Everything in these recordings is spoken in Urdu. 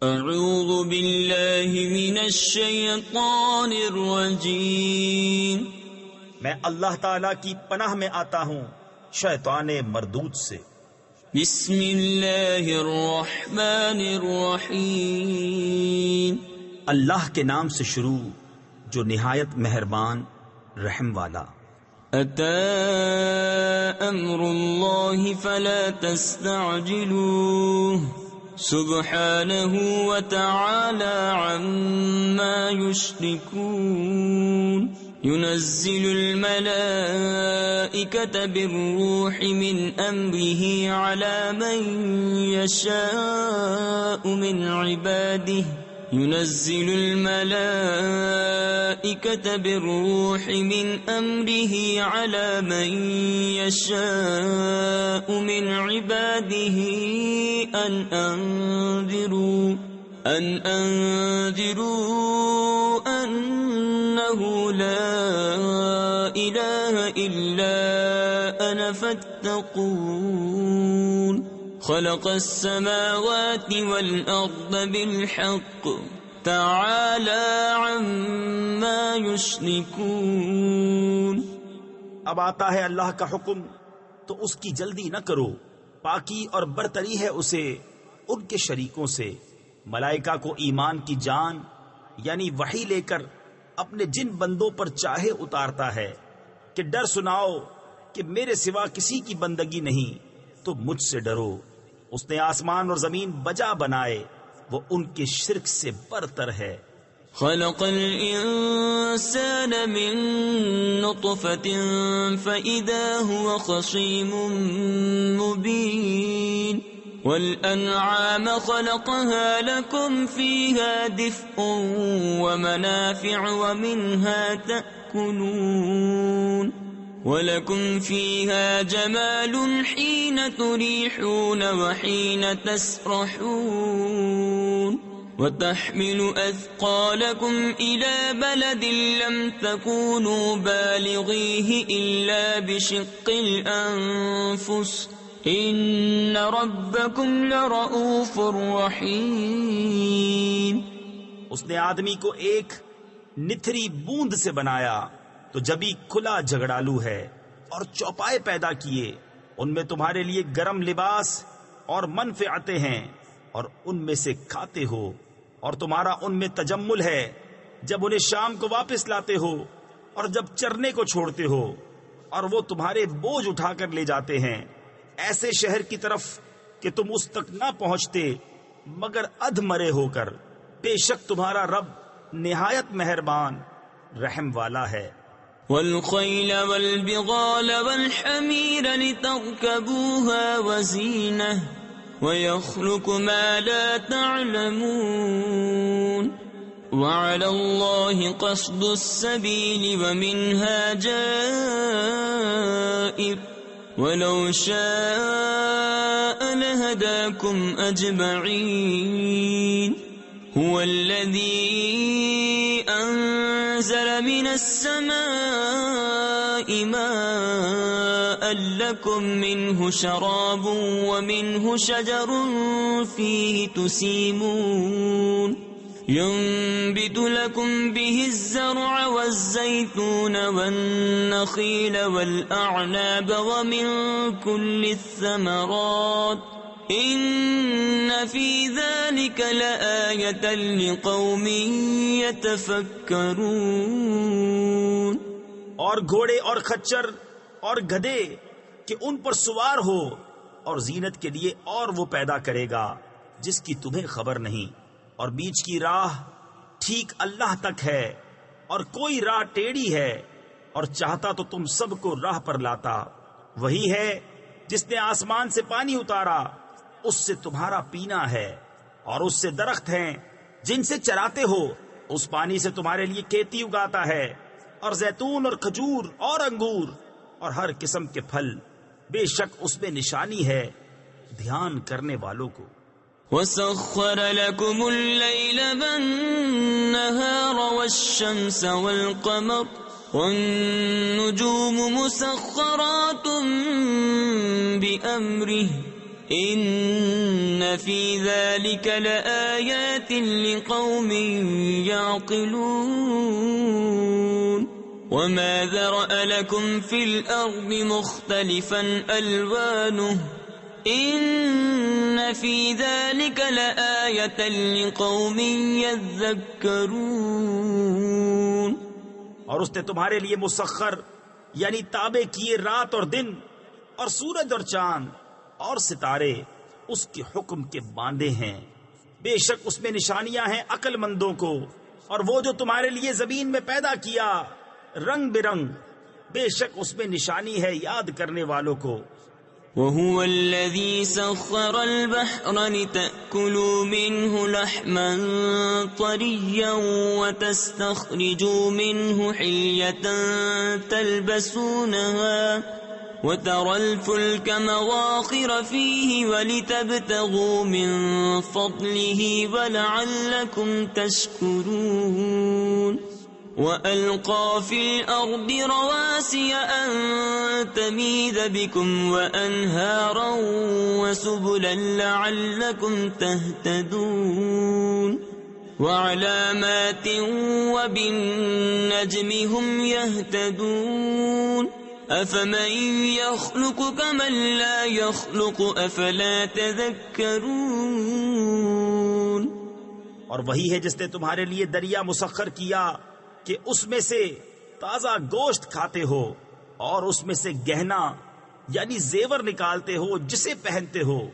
اعوذ باللہ من الشیطان الرجیم، میں اللہ تعالیٰ کی پناہ میں آتا ہوں شیطان مردود سے۔ بسم اللہ الرحمن الرحیم، اللہ کے نام سے شروع جو نہایت مہربان رحم والا۔ اتی امر اللہ فلا تستعجلوہ سبحانہ وتعالی عما یشرکون، ينزل الملائكة بالروح من أمره على من يشاء من عباده، ينزل الملائكة بالروح من أمره على من يشاء من عباده أن أنذروا أنه لا إله إلا أنا فاتقون، خلق السماوات والأرض بالحق تعالى عما يشركون۔ اب آتا ہے اللہ کا حکم تو اس کی جلدی نہ کرو، پاکی اور برتری ہے اسے ان کے شریکوں سے۔ ملائکہ کو ایمان کی جان یعنی وحی لے کر اپنے جن بندوں پر چاہے اتارتا ہے کہ ڈر سناؤ کہ میرے سوا کسی کی بندگی نہیں تو مجھ سے ڈرو۔ اس نے آسمان اور زمین بجا بنائے، وہ ان کے شرک سے برتر ہے۔ خلق الانسان من نطفة فإذا هو خصيم مبين، والأنعام خلقها لكم فيها دفء ومنافع ومنها تأكلون، ولكم فيها جمال حين تريحون وحين تسرحون، وتحمل أثقالكم إلى بلد لم تكونوا بالغيه إلا بشق الأنفس، إن ربكم لرؤوف رحيم۔ اس نے آدمی کو ایک نتھری بوند سے بنایا تو جبھی کھلا جھگڑالو ہے، اور چوپائے پیدا کیے، ان میں تمہارے لیے گرم لباس اور منفعتیں ہیں، اور ان میں سے کھاتے ہو، اور تمہارا ان میں تجمل ہے جب انہیں شام کو واپس لاتے ہو اور جب چرنے کو چھوڑتے ہو، اور وہ تمہارے بوجھ اٹھا کر لے جاتے ہیں ایسے شہر کی طرف کہ تم اس تک نہ پہنچتے مگر ادھ مرے ہو کر۔ بے شک تمہارا رب نہایت مہربان رحم والا ہے۔ والخيل والبغال والحمير لتركبوها وزينة ويخلق ما لا تعلمون، وعلى الله قصد السبيل ومنها جائر، ولو شاء لهداكم أجمعين، هو الذي أنزل من السماء ماء لكم منه شراب ومنه شجر فيه تسيمون، ينبت لكم به الزرع والزيتون والنخيل والأعناب ومن كل الثمرات، إن في ذلك لآية لقوم يتفكرون۔ اور گھوڑے اور خچر اور گدھے کہ ان پر سوار ہو، اور زینت کے لیے اور وہ پیدا کرے گا جس کی تمہیں خبر نہیں، اور بیچ کی راہ ٹھیک اللہ تک ہے، اور کوئی راہ ٹیڑھی ہے، اور چاہتا تو تم سب کو راہ پر لاتا۔ وہی ہے جس نے آسمان سے پانی اتارا، اس سے تمہارا پینا ہے، اور اس سے درخت ہیں جن سے چراتے ہو، اس پانی سے تمہارے لیے کھیتی اگاتا ہے، اور زیتون اور کھجور اور انگور اور ہر قسم کے پھل، بے شک اس میں نشانی ہے دھیان کرنے والوں کو۔ وَسَخَّرَ لَكُمُ اللَّيْلَ وَالنَّهَارَ وَالشَّمْسَ وَالْقَمَرَ وَالنُّجُومُ مُسَخَّرَاتٌ بِأَمْرِهِ إن في ذلك لآيات لقوم يعقلون وما ذرأ لكم في الأرض مختلفا ألوانه إن في ذلك لآية لقوم يذكرون. اور اس نے تمہارے لیے مسخر یعنی تابع کیے رات اور دن اور سورج اور چاند اور ستارے اس کے حکم کے باندھے ہیں. بے شک اس میں نشانیاں ہیں عقل مندوں کو. اور وہ جو تمہارے لیے زمین میں پیدا کیا رنگ برنگ، بے شک اس میں نشانی ہے یاد کرنے والوں کو. وهو الذي سخر البحر لتأكلوا منه لحما طريا وتستخرجوا منه حلية تلبسونها وترى الفلك مواخر فيه ولتبتغوا من فضله ولعلكم تشكرون. وألقى في الأرض رواسي أن تميد بكم وأنهارا وسبلا لعلكم تهتدون. وعلامات وبالنجم هم يهتدون. أفمن يخلق كمن لا يخلق أفلا تذكرون. اور وہی ہے جس نے تمہارے لیے دریا مسخر کیا کہ اس میں سے تازہ گوشت کھاتے ہو اور اس میں سے گہنا یعنی زیور نکالتے ہو جسے پہنتے ہو.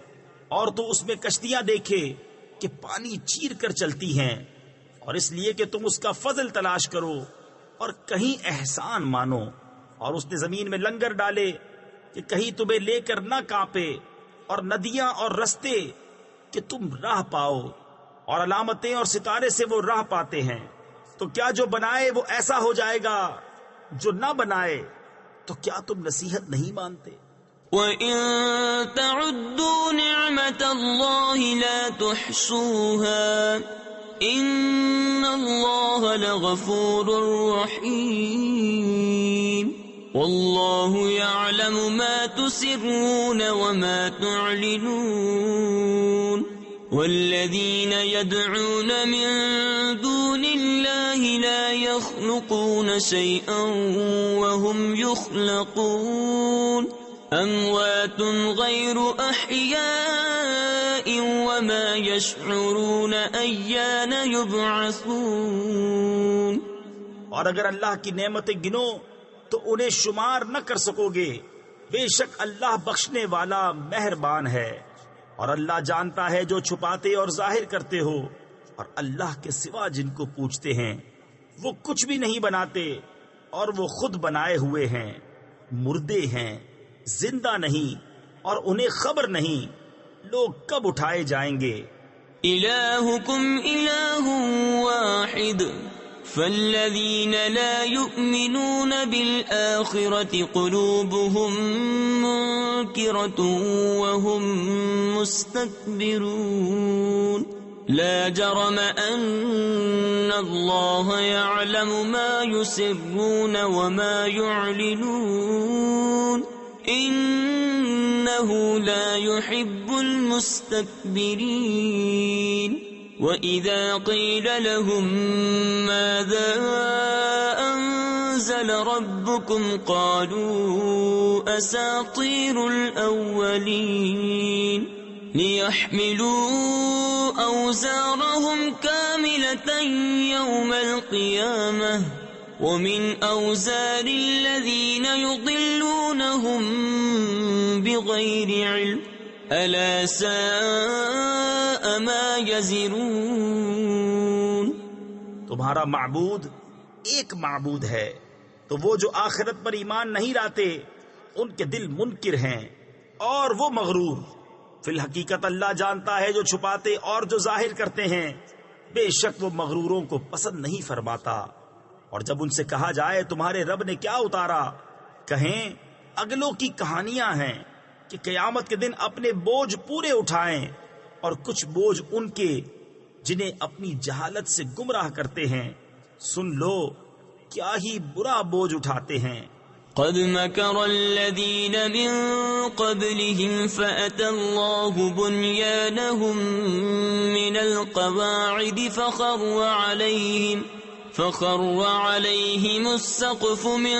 اور تو اس میں کشتیاں دیکھے کہ پانی چیر کر چلتی ہیں، اور اس لیے کہ تم اس کا فضل تلاش کرو اور کہیں احسان مانو. اور اس نے زمین میں لنگر ڈالے کہ کہیں تمہیں لے کر نہ کانپے، اور ندیاں اور رستے کہ تم راہ پاؤ، اور علامتیں اور ستارے سے وہ راہ پاتے ہیں. تو کیا جو بنائے وہ ایسا ہو جائے گا، جو نہ بنائے تو کیا تم نصیحت نہیں مانتے؟ وَإِن تَعُدُّوا نِعْمَةَ اللَّهِ لَا تُحْصُوهَا إِنَّ اللَّهَ لَغَفُورٌ رَّحِيمٌ. وَاللَّهُ يَعْلَمُ مَا تُسِرُّونَ وَمَا تُعْلِنُونَ. والذين يدعون من دون الله لا يخلقون شيئا وهم يخلقون. أموات غير أحياء وما يشعرون أيان يبعثون. اور اگر اللہ کی نعمتیں گنو تو انہیں شمار نہ کر سکو گے. بے شک اللہ بخشنے والا مہربان ہے. اور اللہ جانتا ہے جو چھپاتے اور ظاہر کرتے ہو. اور اللہ کے سوا جن کو پوچھتے ہیں وہ کچھ بھی نہیں بناتے، اور وہ خود بنائے ہوئے ہیں. مردے ہیں، زندہ نہیں، اور انہیں خبر نہیں لوگ کب اٹھائے جائیں گے. إلهكم إله واحد فالذين لا يؤمنون بالآخرة قلوبهم منكرة وهم مستكبرون. لا جرم أن الله يعلم ما يسرون وما يعلنون إنه لا يحب المستكبرين. وَإِذَا قِيلَ لَهُم مَّاذَا أَنزَلَ رَبُّكُمْ قَالُوا أَسَاطِيرُ الْأَوَّلِينَ. لِيَحْمِلُوا أَوْزَارَهُمْ كَامِلَةً يَوْمَ الْقِيَامَةِ وَمِنْ أَوْزَارِ الَّذِينَ يُضِلُّونَهُم بِغَيْرِ عِلْمٍ أَلَا سَاءَ مَا يَزِرُونَ. تمہارا معبود ایک معبود ہے، تو وہ جو آخرت پر ایمان نہیں لاتے ان کے دل منکر ہیں اور وہ مغرور. فی الحقیقت اللہ جانتا ہے جو چھپاتے اور جو ظاہر کرتے ہیں. بے شک وہ مغروروں کو پسند نہیں فرماتا. اور جب ان سے کہا جائے تمہارے رب نے کیا اتارا، کہیں اگلوں کی کہانیاں ہیں کہ قیامت کے دن اپنے بوجھ پورے اٹھائیں، اور کچھ بوجھ ان کے جنہیں اپنی جہالت سے گمراہ کرتے ہیں. سن لو کیا ہی برا بوجھ اٹھاتے ہیں. قد مكر الذين من قبلهم فأتى الله بنيانهم من القواعد فخر عليهم السقف من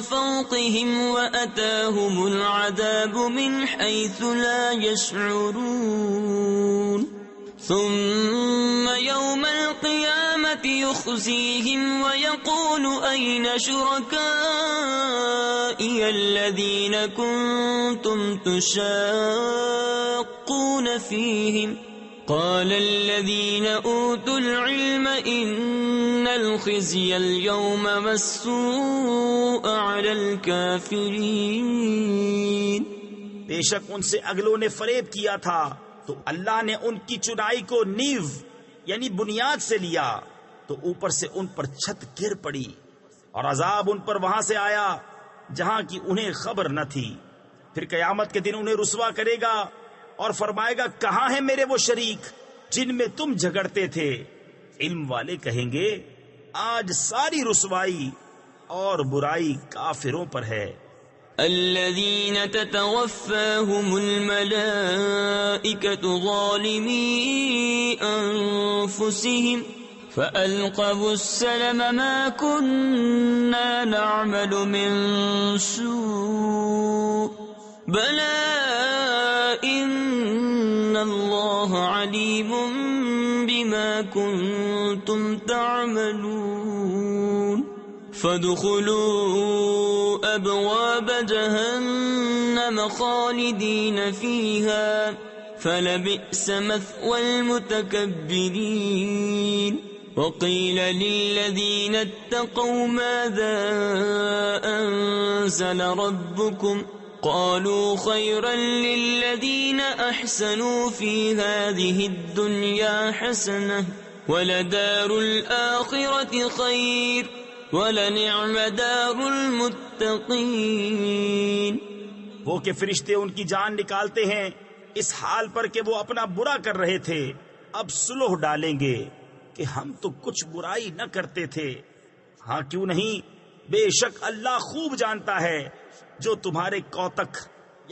فوقهم وأتاهم العذاب من حيث لا يشعرون ثم يوم القيامة يخزيهم ويقول أين شركائي الذين كنتم تشاقون فيهم قال الذين أوتوا العلم إن الخزي اليوم والسوء على الكافرين. بے شک ان سے اگلوں نے فریب کیا تھا تو اللہ نے ان کی چنائی کو نیو یعنی بنیاد سے لیا تو اوپر سے ان پر چھت گر پڑی اور عذاب ان پر وہاں سے آیا جہاں کی انہیں خبر نہ تھی. پھر قیامت کے دن انہیں رسوا کرے گا اور فرمائے گا کہاں ہیں میرے وہ شریک جن میں تم جھگڑتے تھے. علم والے کہیں گے آج ساری رسوائی اور برائی کافروں پر ہے. الذين تتوفاهم الملائكة ظالمي أنفسهم فألقوا السلم ما كنا نعمل من سوء بلى إن الله عليم بما كنتم تعملون. فادخلوا أبواب جهنم خالدين فيها فلبئس مثوى المتكبرين. وقيل للذين اتقوا ماذا أنزل ربكم قالوا خيرا للذين أحسنوا في هذه الدنيا حسنة ولدار الآخرة خير وَلَنِعْمَ دَارُ الْمُتَّقِينَ. وہ کہ فرشتے ان کی جان نکالتے ہیں اس حال پر کہ وہ اپنا برا کر رہے تھے اب صلح ڈالیں گے کہ ہم تو کچھ برائی نہ کرتے تھے. ہاں کیوں نہیں، بے شک اللہ خوب جانتا ہے جو تمہارے کوتک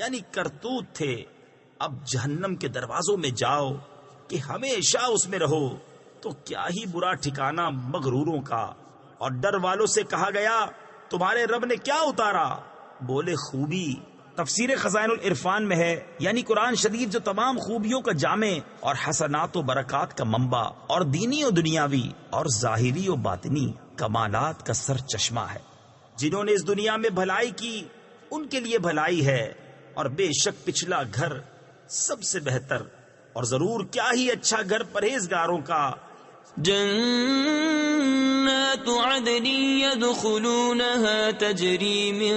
یعنی کرتوت تھے. اب جہنم کے دروازوں میں جاؤ کہ ہمیشہ اس میں رہو تو کیا ہی برا ٹھکانہ مغروروں کا. اور ڈر والوں سے کہا گیا تمہارے رب نے کیا اتارا؟ بولے خوبی. تفسیر خزائن العرفان میں ہے یعنی قرآن شریف جو تمام خوبیوں کا جامع اور حسنات و برکات کا منبع اور دینی و دنیاوی اور ظاہری و باطنی کمالات کا سر چشمہ ہے. جنہوں نے اس دنیا میں بھلائی کی ان کے لیے بھلائی ہے اور بے شک پچھلا گھر سب سے بہتر اور ضرور کیا ہی اچھا گھر پرہیزگاروں کا. جنات عدن يدخلونها تجري من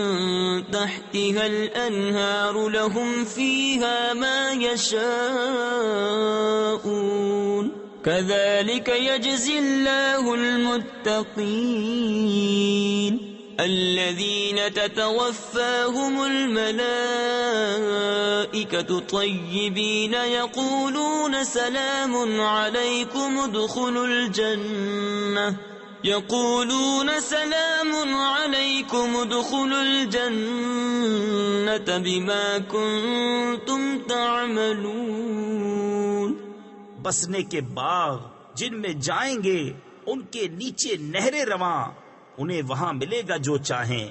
تحتها الأنهار لهم فيها ما يشاءون كذلك يجزي الله المتقين. الذين تتوفاهم الملائكة طيبين يقولون سلام عليكم ادخلوا الجنة بما كنتم تعملون. بسنے کے باغ جن میں جائیں گے ان کے نیچے نہریں رواں انہیں وہاں ملے گا جو چاہیں.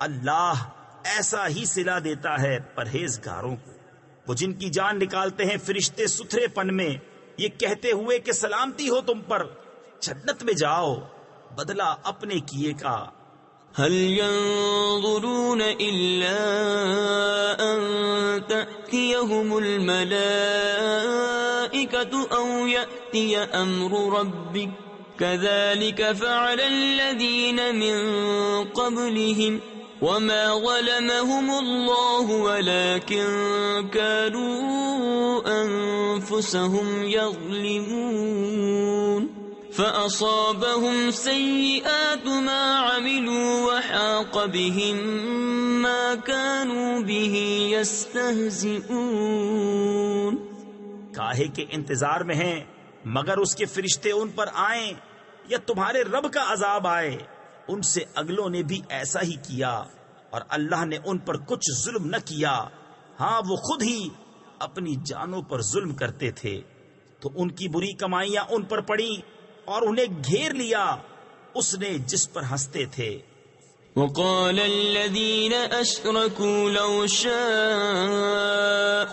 اللہ ایسا ہی صلہ دیتا ہے پرہیزگاروں کو. وہ جن کی جان نکالتے ہیں فرشتے ستھرے پن میں یہ کہتے ہوئے کہ سلامتی ہو تم پر، جنت میں جاؤ بدلہ اپنے کیے کا. هل ينظرون إلا أن تأتيهم الملائكة أو يأتي أمر ربك كذلك فعل الذين من قبلهم وما ظلمهم الله ولكن كانوا أنفسهم يظلمون. فأصابهم سيئات ما عملوا وحاق بهم ما كانوا به يستهزئون. کاہے کے انتظار میں ہیں مگر اس کے فرشتے ان پر آئیں یا تمہارے رب کا عذاب آئے. ان سے اگلوں نے بھی ایسا ہی کیا اور اللہ نے ان پر کچھ ظلم نہ کیا، ہاں وہ خود ہی اپنی جانوں پر ظلم کرتے تھے، تو ان کی بری کمائیاں ان پر پڑیں اور انہیں گھیر لیا اس نے جس پر ہنستے تھے۔ وقال الذين أشركوا لو شاء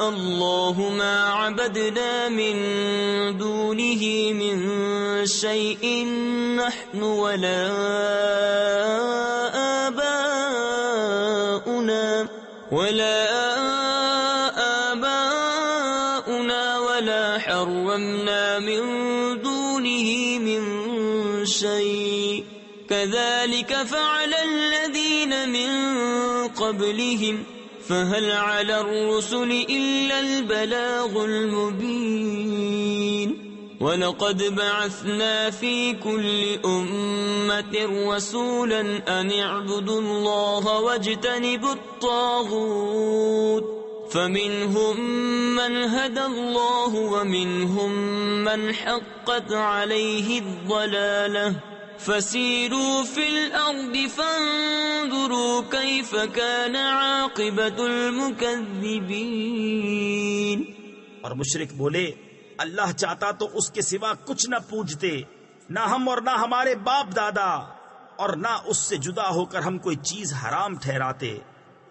الله ما عبدنا من دونه من شيء نحن ولا آباؤنا ولا حرمنا من دونه من شيء كذلك فعل الذين من قبلهم فهل على الرسل إلا البلاغ المبين وَلَقَدْ بَعَثْنَا فِي كُلِّ أُمَّةٍ رَسُولًا أَنِ اعْبُدُوا اللَّهَ وَاجْتَنِبُوا الطَّاغُوتَ فَمِنْهُمْ مَنْ هَدَى اللَّهُ وَمِنْهُمْ مَنْ حَقَّتْ عَلَيْهِ الضَّلَالَةُ فَسِيرُوا فِي الْأَرْضِ فَانظُرُوا كَيْفَ كَانَ عَاقِبَةُ الْمُكَذِّبِينَ۔ اور مشرک بولے اللہ چاہتا تو اس کے سوا کچھ نہ پوجتے، نہ ہم اور نہ ہمارے باپ دادا، اور نہ اس سے جدا ہو کر ہم کوئی چیز حرام ٹھہراتے۔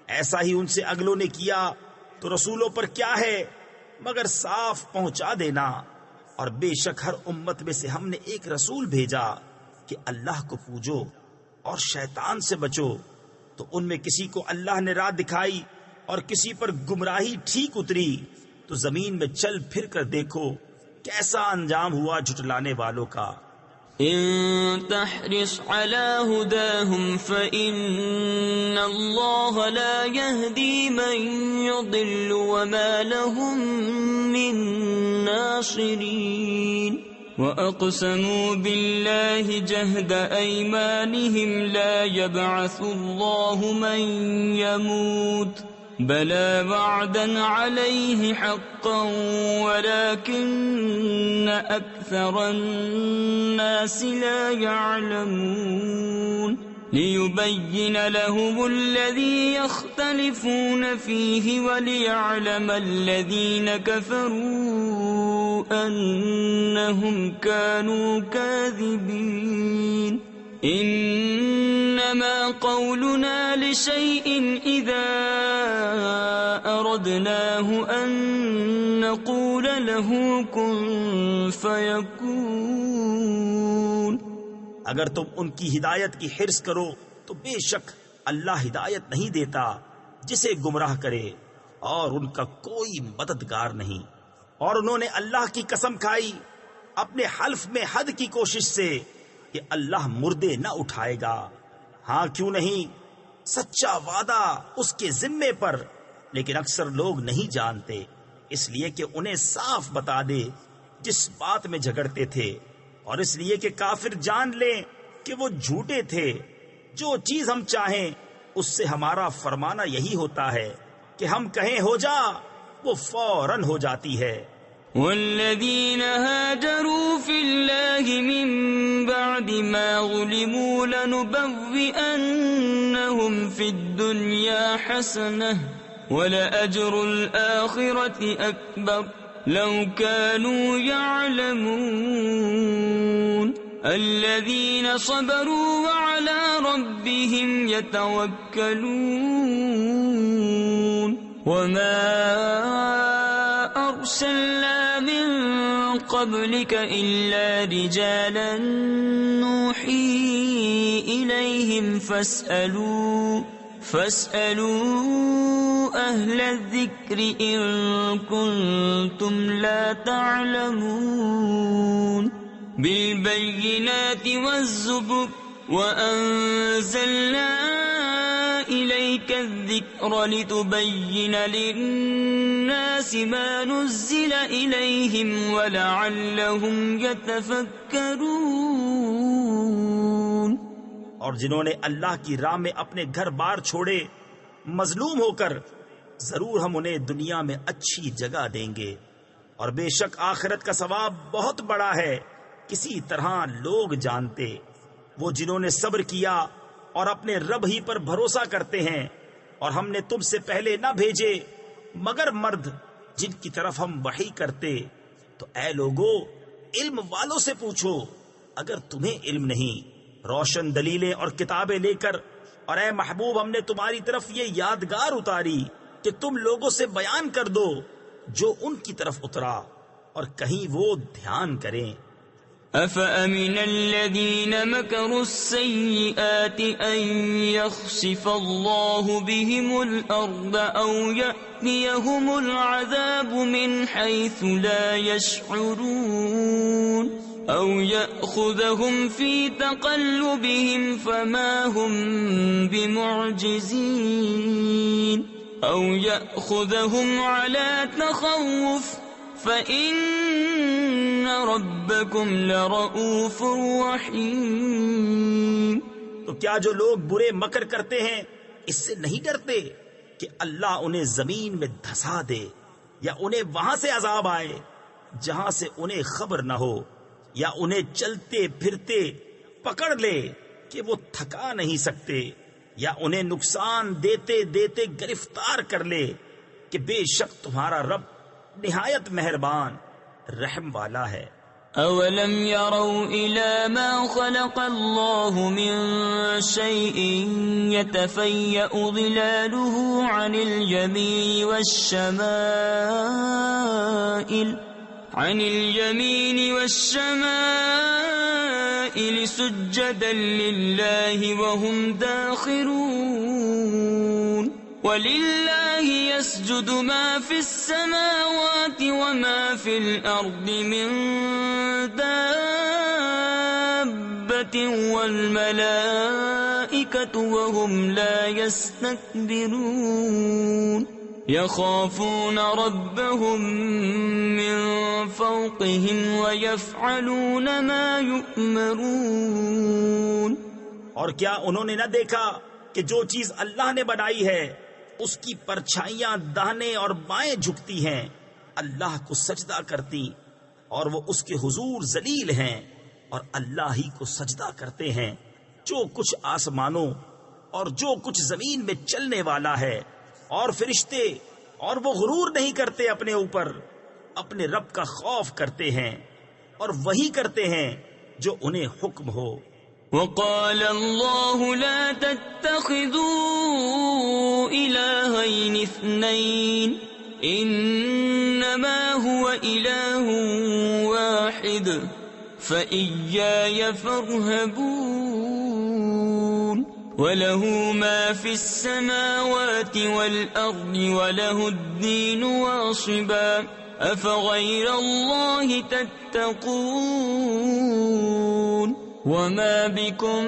ایسا ہی ان سے اگلوں نے کیا، تو رسولوں پر کیا ہے مگر صاف پہنچا دینا۔ اور بے شک ہر امت میں سے ہم نے ایک رسول بھیجا کہ اللہ کو پوجو اور شیطان سے بچو، تو ان میں کسی کو اللہ نے راہ دکھائی اور کسی پر گمراہی ٹھیک اتری، تو زمین میں چل پھر کر دیکھو کیسا انجام ہوا جھٹلانے والوں کا۔ ان تحرص على هداهم فإن الله لا يهدي من يضل وما لهم من ناصرين وأقسموا بالله جهد أيمانهم لا يبعث الله من يموت بلى وعدا عليه حقا ولكن أكثر الناس لا يعلمون ليبين لهم الذي يختلفون فيه وليعلم الذين كفروا أنهم كانوا كاذبين۔ انما قولنا لشيء اذا اردناه ان نقول له كن فيكون۔ اگر تم ان کی ہدایت کی حرص کرو تو بے شک اللہ ہدایت نہیں دیتا جسے گمراہ کرے، اور ان کا کوئی مددگار نہیں۔ اور انہوں نے اللہ کی قسم کھائی اپنے حلف میں حد کی کوشش سے کہ اللہ مردے نہ اٹھائے گا، ہاں کیوں نہیں، سچا وعدہ اس کے ذمے پر، لیکن اکثر لوگ نہیں جانتے، اس لیے کہ انہیں صاف بتا دے جس بات میں جھگڑتے تھے، اور اس لیے کہ کافر جان لیں کہ وہ جھوٹے تھے۔ جو چیز ہم چاہیں اس سے ہمارا فرمانا یہی ہوتا ہے کہ ہم کہیں ہو جا، وہ فوراً ہو جاتی ہے۔ والذين هاجروا في الله من بعد ما ظلموا لنبوئنهم في الدنيا حسنة ولأجر الآخرة أكبر لو كانوا يعلمون الذين صبروا وعلى ربهم يتوكلون وما أرسلنا من قبلك إلا رجالا نوحي إليهم فاسألوا أهل الذكر إن كنتم لا تعلمون بالبينات والزبر وأنزلنا إليك الذكر لتبين للناس ما نزل إليهم ولعلهم يتفكرون۔ اور جنہوں نے اللہ کی راہ میں اپنے گھر بار چھوڑے مظلوم ہو کر، ضرور ہم انہیں دنیا میں اچھی جگہ دیں گے، اور بے شک آخرت کا ثواب بہت بڑا ہے، کسی طرح لوگ جانتے۔ وہ جنہوں نے صبر کیا اور اپنے رب ہی پر بھروسہ کرتے ہیں، اور ہم نے تم سے پہلے نہ بھیجے مگر مرد جن کی طرف ہم وحی کرتے۔ تو اے لوگو، علم والوں سے پوچھو اگر تمہیں علم نہیں، روشن دلیلیں اور کتابیں لے کر، اور اے محبوب ہم نے تمہاری طرف یہ یادگار اتاری کہ تم لوگوں سے بیان کر دو جو ان کی طرف اترا، اور کہیں وہ دھیان کریں۔ أَفَأَمِنَ الَّذِينَ مَكَرُوا السَّيِّئَاتِ أَن يَخْسِفَ اللَّهُ بِهِمُ الْأَرْضَ أَوْ يَأْتِيَهُمُ الْعَذَابُ مِنْ حَيْثُ لَا يَشْعُرُونَ أَوْ يَأْخُذَهُمْ فِي تَقَلُّبِهِمْ فَمَا هُمْ بِمُعْجِزِينَ أَوْ يَأْخُذَهُمْ عَلَى تَخَوُّفٍ فَإِنَّ رَبَّكُمْ لَرَؤُوفٌ رَحِيمٌ۔ تو کیا جو لوگ برے مکر کرتے ہیں اس سے نہیں ڈرتے کہ اللہ انہیں زمین میں دھسا دے، یا انہیں وہاں سے عذاب آئے جہاں سے انہیں خبر نہ ہو، یا انہیں چلتے پھرتے پکڑ لے کہ وہ تھکا نہیں سکتے، یا انہیں نقصان دیتے دیتے گرفتار کر لے کہ بے شک تمہارا رب نہایت مہربان رحم والا ہے۔ أَوَلَمْ يَرَوْا إِلَى مَا خَلَقَ اللَّهُ مِنْ شَيْءٍ يَتَفَيَّأُ ظِلَالُهُ عَنِ الْيَمِينِ وَالشَّمَائِلِ سُجَّدًا لِلَّهِ وَهُمْ دَاخِرُونَ وَلِلَّهِ يَسْجُدُ مَا فِي السَّمَاوَاتِ وَمَا فِي الْأَرْضِ مِن دَابَّةٍ وَالْمَلَائِكَةُ وَهُمْ لَا يَسْتَكْبِرُونَ يَخَافُونَ رَبَّهُم مِّن فَوْقِهِمْ وَيَفْعَلُونَ مَا يُؤْمَرُونَ۔ اور کیا انہوں نے نہ دیکھا کہ جو چیز اللہ نے بنائی ہے اس کی پرچھائیاں داہنے اور بائیں جھکتی ہیں، اللہ کو سجدہ کرتی، اور وہ اس کے حضور ذلیل ہیں، اور اللہ ہی کو سجدہ کرتے ہیں۔ جو کچھ آسمانوں اور جو کچھ زمین میں چلنے والا ہے اور فرشتے، اور وہ غرور نہیں کرتے اپنے اوپر، اپنے رب کا خوف کرتے ہیں اور وہی کرتے ہیں جو انہیں حکم ہو۔ وقال الله لا تتخذوا إلهين اثنين إنما هو إله واحد فإياي فارهبون وله ما في السماوات والأرض وله الدين واصبا أفغير الله تتقون وما بكم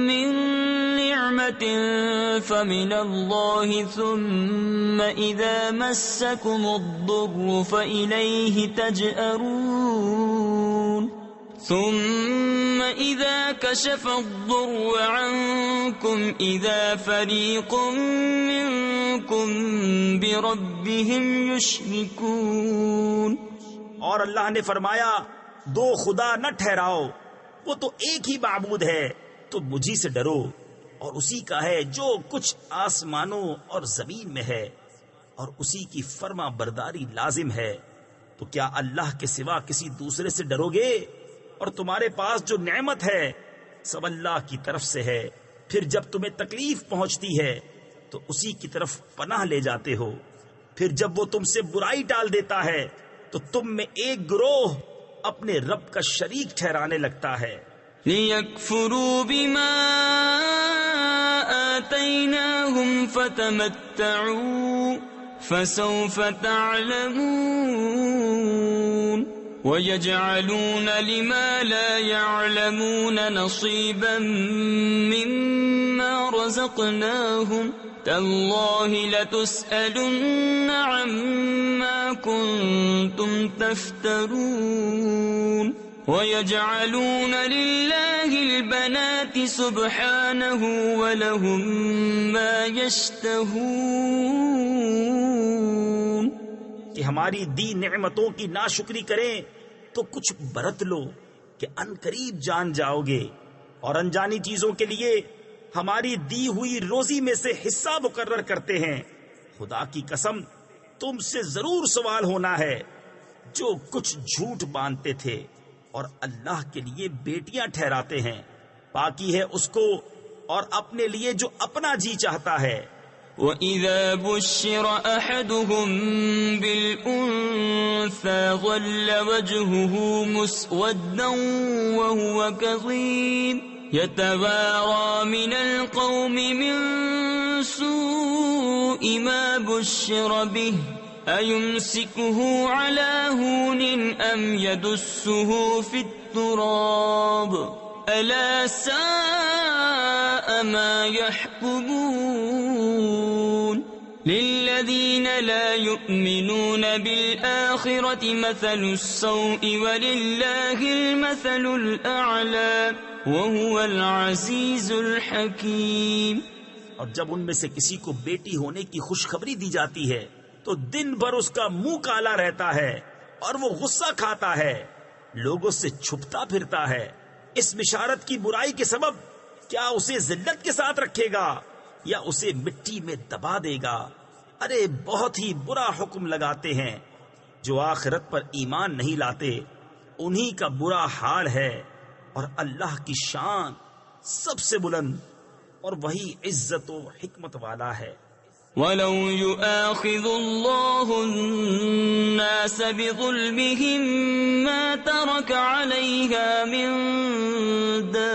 من نعمة فمن الله ثم إذا مسكم الضر فإليه تجأرون ثم إذا كشف الضر عنكم إذا فريق منكم بربهم يشركون۔ اور اللہ نے فرمایا دو خدا نہ ٹھہراؤ، وہ تو ایک ہی معبود ہے، تو مجھی سے ڈرو، اور اسی کا ہے جو کچھ آسمانوں اور زمین میں ہے، اور اسی کی فرما برداری لازم ہے۔ تو کیا اللہ کے سوا کسی دوسرے سے ڈرو گے؟ اور تمہارے پاس جو نعمت ہے سب اللہ کی طرف سے ہے، پھر جب تمہیں تکلیف پہنچتی ہے تو اسی کی طرف پناہ لے جاتے ہو، پھر جب وہ تم سے برائی ٹال دیتا ہے تو تم میں ایک گروہ اپنے رب کا شریک ٹھہرانے لگتا ہے۔ لِيَكْفُرُوا بِمَا آتَيْنَاهُمْ فَتَمَتَّعُوا فَسَوْفَ تَعْلَمُونَ وَيَجْعَلُونَ لِمَا لَا يَعْلَمُونَ نَصِيبًا مِّمَّا رَزَقْنَاهُمْ تَاللَّهِ لَتُسْأَلُنَّ عَمَّا كُنتُمْ تَفْتَرُونَ وَيَجْعَلُونَ لِلَّهِ الْبَنَاتِ سُبْحَانَهُ وَلَهُم مَّا يَشْتَهُونَ۔ کہ ہماری دی نعمتوں کی ناشکری کریں تو کچھ برت لو کہ ان قریب جان جاؤ گے، اور انجانی چیزوں کے لیے ہماری دی ہوئی روزی میں سے حصہ مقرر کرتے ہیں. خدا کی قسم تم سے ضرور سوال ہونا ہے جو کچھ جھوٹ باندھتے تھے اور اللہ کے لیے بیٹیاں ٹھہراتے ہیں. باقی ہے اس کو اور اپنے لیے جو اپنا جی چاہتا ہے. وَإِذَا بُشِّرَ أَحَدُهُم بِالْأُنثَىٰ ظَلَّ وَجْهُهُ مُسْوَدًّا وَهُوَ كَظِيمٌ يَتَوَارَىٰ مِنَ الْقَوْمِ مِن سُوءِ مَا بُشِّرَ بِهِ أَيُمْسِكُهُ عَلَىٰ هُونٍ أَمْ يَدُسُّهُ فِي التُّرَابِ أَلَا سَاءَ مَا يَحْكُمُونَ لِلَّذِينَ لَا يُؤْمِنُونَ بِالْآخِرَةِ مَثَلُ السَّوْءِ وَلِلَّهِ الْمَثَلُ الْأَعْلَىٰ وَهُوَ الْعَزِيزُ الْحَكِيمُ. اور جب ان میں سے کسی کو بیٹی ہونے کی خوشخبری دی جاتی ہے تو دن بھر اس کا منہ کالا رہتا ہے اور وہ غصہ کھاتا ہے، لوگوں سے چھپتا پھرتا ہے. اس بشارت کی برائی کے سبب کیا اسے ذلت کے ساتھ رکھے گا یا اسے مٹی میں دبا دے گا؟ ارے بہت ہی برا حکم لگاتے ہیں. جو آخرت پر ایمان نہیں لاتے انہی کا برا حال ہے. اور اللہ کی شان سب سے بلند اور وہی عزت و حکمت والا ہے. وَلَوْ يُؤَاخِذُ اللَّهُ النَّاسَ بِظُلْمِهِم مَّا تَرَكَ عَلَيْهَا مِن دَابَّةٍ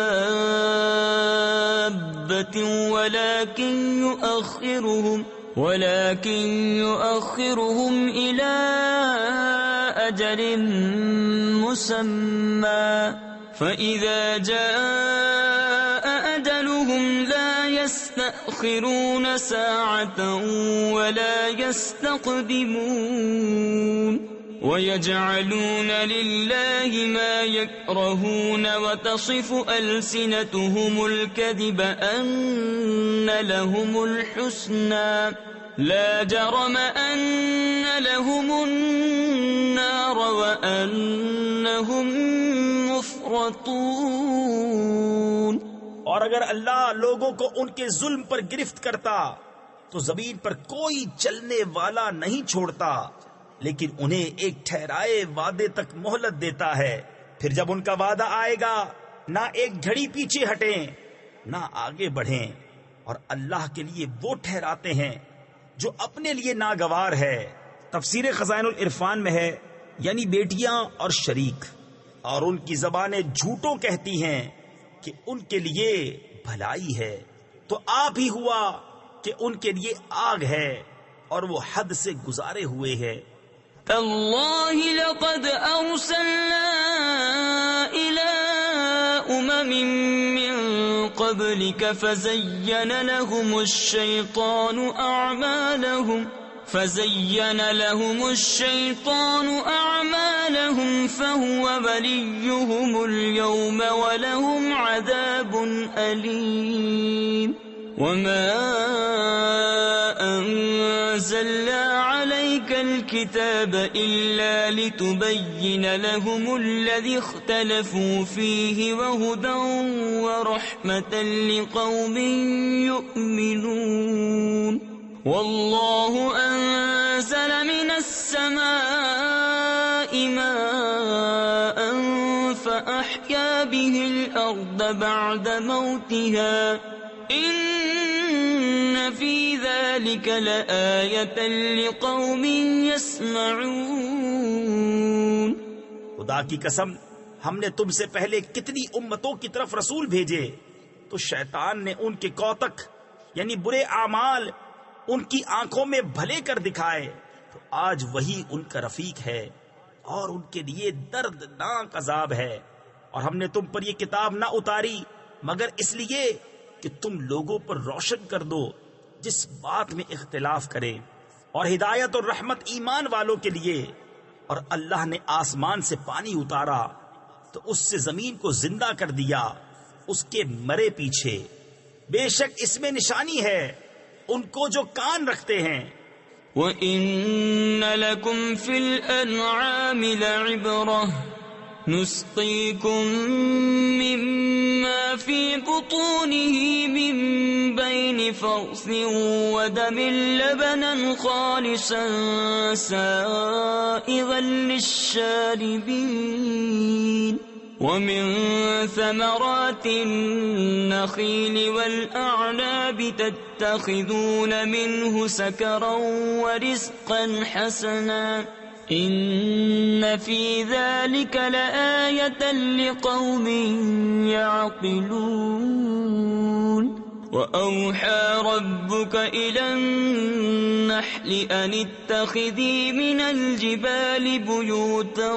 وَلَكِن يُؤَخِّرُهُمْ إِلَىٰ أَجَلٍ مُّسَمًّى فَإِذَا جَاءَ أَجَلُهُمْ لَا يَسْتَأْخِرُونَ سَاعَةً وَلَا يَسْتَقْدِمُونَ. وَيَجْعَلُونَ لِلَّهِ مَا يَكْرَهُونَ وَتَصِفُ أَلْسِنَتُهُمُ الْكَذِبَ أَنَّ لَهُمُ الْحُسْنَىٰ لَا جَرَمَ أَنَّ لَهُمُ النَّارَ وَأَنَّهُمْ مُفْرَطُونَ. اور اگر اللہ لوگوں کو ان کے ظلم پر گرفت کرتا تو زمین پر کوئی چلنے والا نہیں چھوڑتا، لیکن انہیں ایک ٹھہرائے وعدے تک مہلت دیتا ہے. پھر جب ان کا وعدہ آئے گا نہ ایک گھڑی پیچھے ہٹیں نہ آگے بڑھیں. اور اللہ کے لیے وہ ٹھہراتے ہیں جو اپنے لیے ناگوار ہے. تفسیر خزائن العرفان میں ہے یعنی بیٹیاں اور شریک. اور ان کی زبانیں جھوٹوں کہتی ہیں کہ ان کے لیے بھلائی ہے، تو آپ ہی ہوا کہ ان کے لیے آگ ہے اور وہ حد سے گزارے ہوئے ہے. تاللہ لقد ارسلنا الى امم من قبلك فزين لهم الشيطان أعمالهم فهو وليهم اليوم ولهم عذاب أليم. وما أنزلنا عليك الكتاب إلا لتبين لهم الذي اختلفوا فيه وهدى ورحمة لقوم يؤمنون. والله أنزل من السماء ماء فأحيا به الأرض بعد موتها إن في ذلك لآية لقوم يسمعون. خدا کی قسم ہم نے تم سے پہلے کتنی امتوں کی طرف رسول بھیجے تو شیطان نے ان کے کوتک یعنی برے اعمال ان کی آنکھوں میں بھلے کر دکھائے، تو آج وہی ان کا رفیق ہے اور ان کے لیے دردناک عذاب ہے. اور ہم نے تم پر یہ کتاب نہ اتاری مگر اس لیے کہ تم لوگوں پر روشن کر دو جس بات میں اختلاف کرے، اور ہدایت اور رحمت ایمان والوں کے لیے. اور اللہ نے آسمان سے پانی اتارا تو اس سے زمین کو زندہ کر دیا اس کے مرے پیچھے. بے شک اس میں نشانی ہے ان کو جو کان رکھتے ہیں. وَإِنَّ لَكُمْ فِي الْأَنْعَامِ لَعِبْرَةً نسقيكم مما في بطونه من بين فرث ودم لبنا خالصا سائغا للشاربين ومن ثمرات النخيل والأعناب تتخذون منه سكرا ورزقا حسنا إن في ذلك لآية لقوم يعقلون وأوحى ربك إلى النحل أن اتخذي من الجبال بيوتا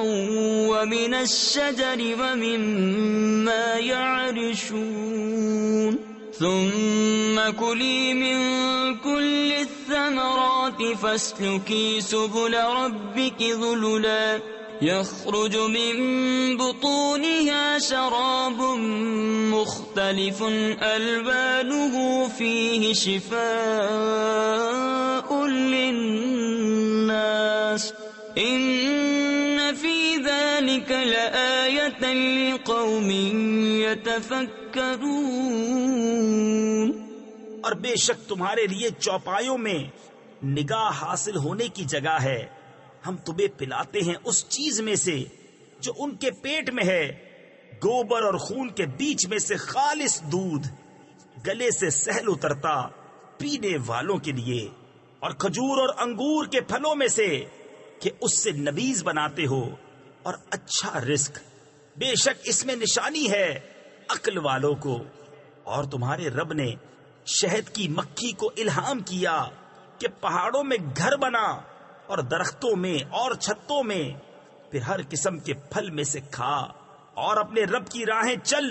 ومن الشجر ومما يعرشون ثم كلي من كل الثمرات فاسلكي سبل ربك ذللا يخرج من بطونها شراب مختلف ألوانه فيه شفاء للناس إن في ذلك لآية لقوم يتفكرون اور بے شک تمہارے لیے چوپایوں میں نگاہ حاصل ہونے کی جگہ ہے. ہم تمہیں پلاتے ہیں اس چیز میں سے جو ان کے پیٹ میں ہے، گوبر اور خون کے بیچ میں سے خالص دودھ، گلے سے سہل اترتا پینے والوں کے لیے، اور کھجور اور انگور کے پھلوں میں سے کہ اس سے نبیذ بناتے ہو، اور اچھا رزق. بے شک اس میں نشانی ہے عقل والوں کو. اور تمہارے رب نے شہد کی مکھی کو الہام کیا کہ پہاڑوں میں گھر بنا اور درختوں میں اور چھتوں میں، پھر ہر قسم کے پھل میں سے کھا اور اپنے رب کی راہیں چل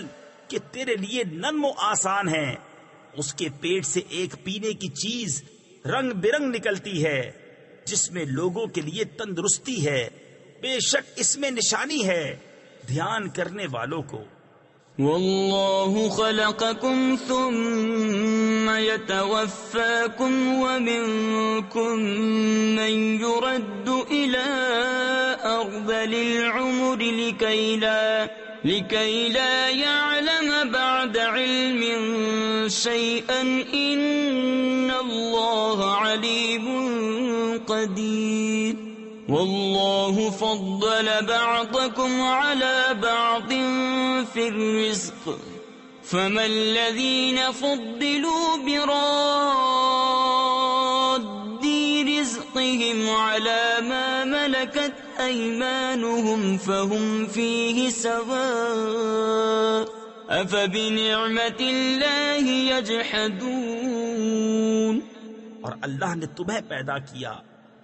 کہ تیرے لیے نرم و آسان ہیں. اس کے پیٹ سے ایک پینے کی چیز رنگ برنگ نکلتی ہے جس میں لوگوں کے لیے تندرستی ہے. بے شک اس میں نشانی ہے دھیان کرنے والوں کو. والله خلقكم ثم يتوفاكم ومنكم من يرد إلى أرذل العمر لكي لا يعلم بعد علم شيئا إن الله عليم قدير والله فضل بعضكم على بعض في الرزق فما الذين فضلوا براد رزقهم على ما ملكت أيمانهم فهم فيه سواء أفبنعمة الله يجحدون. اور اللہ نے تمہیں پیدا کیا،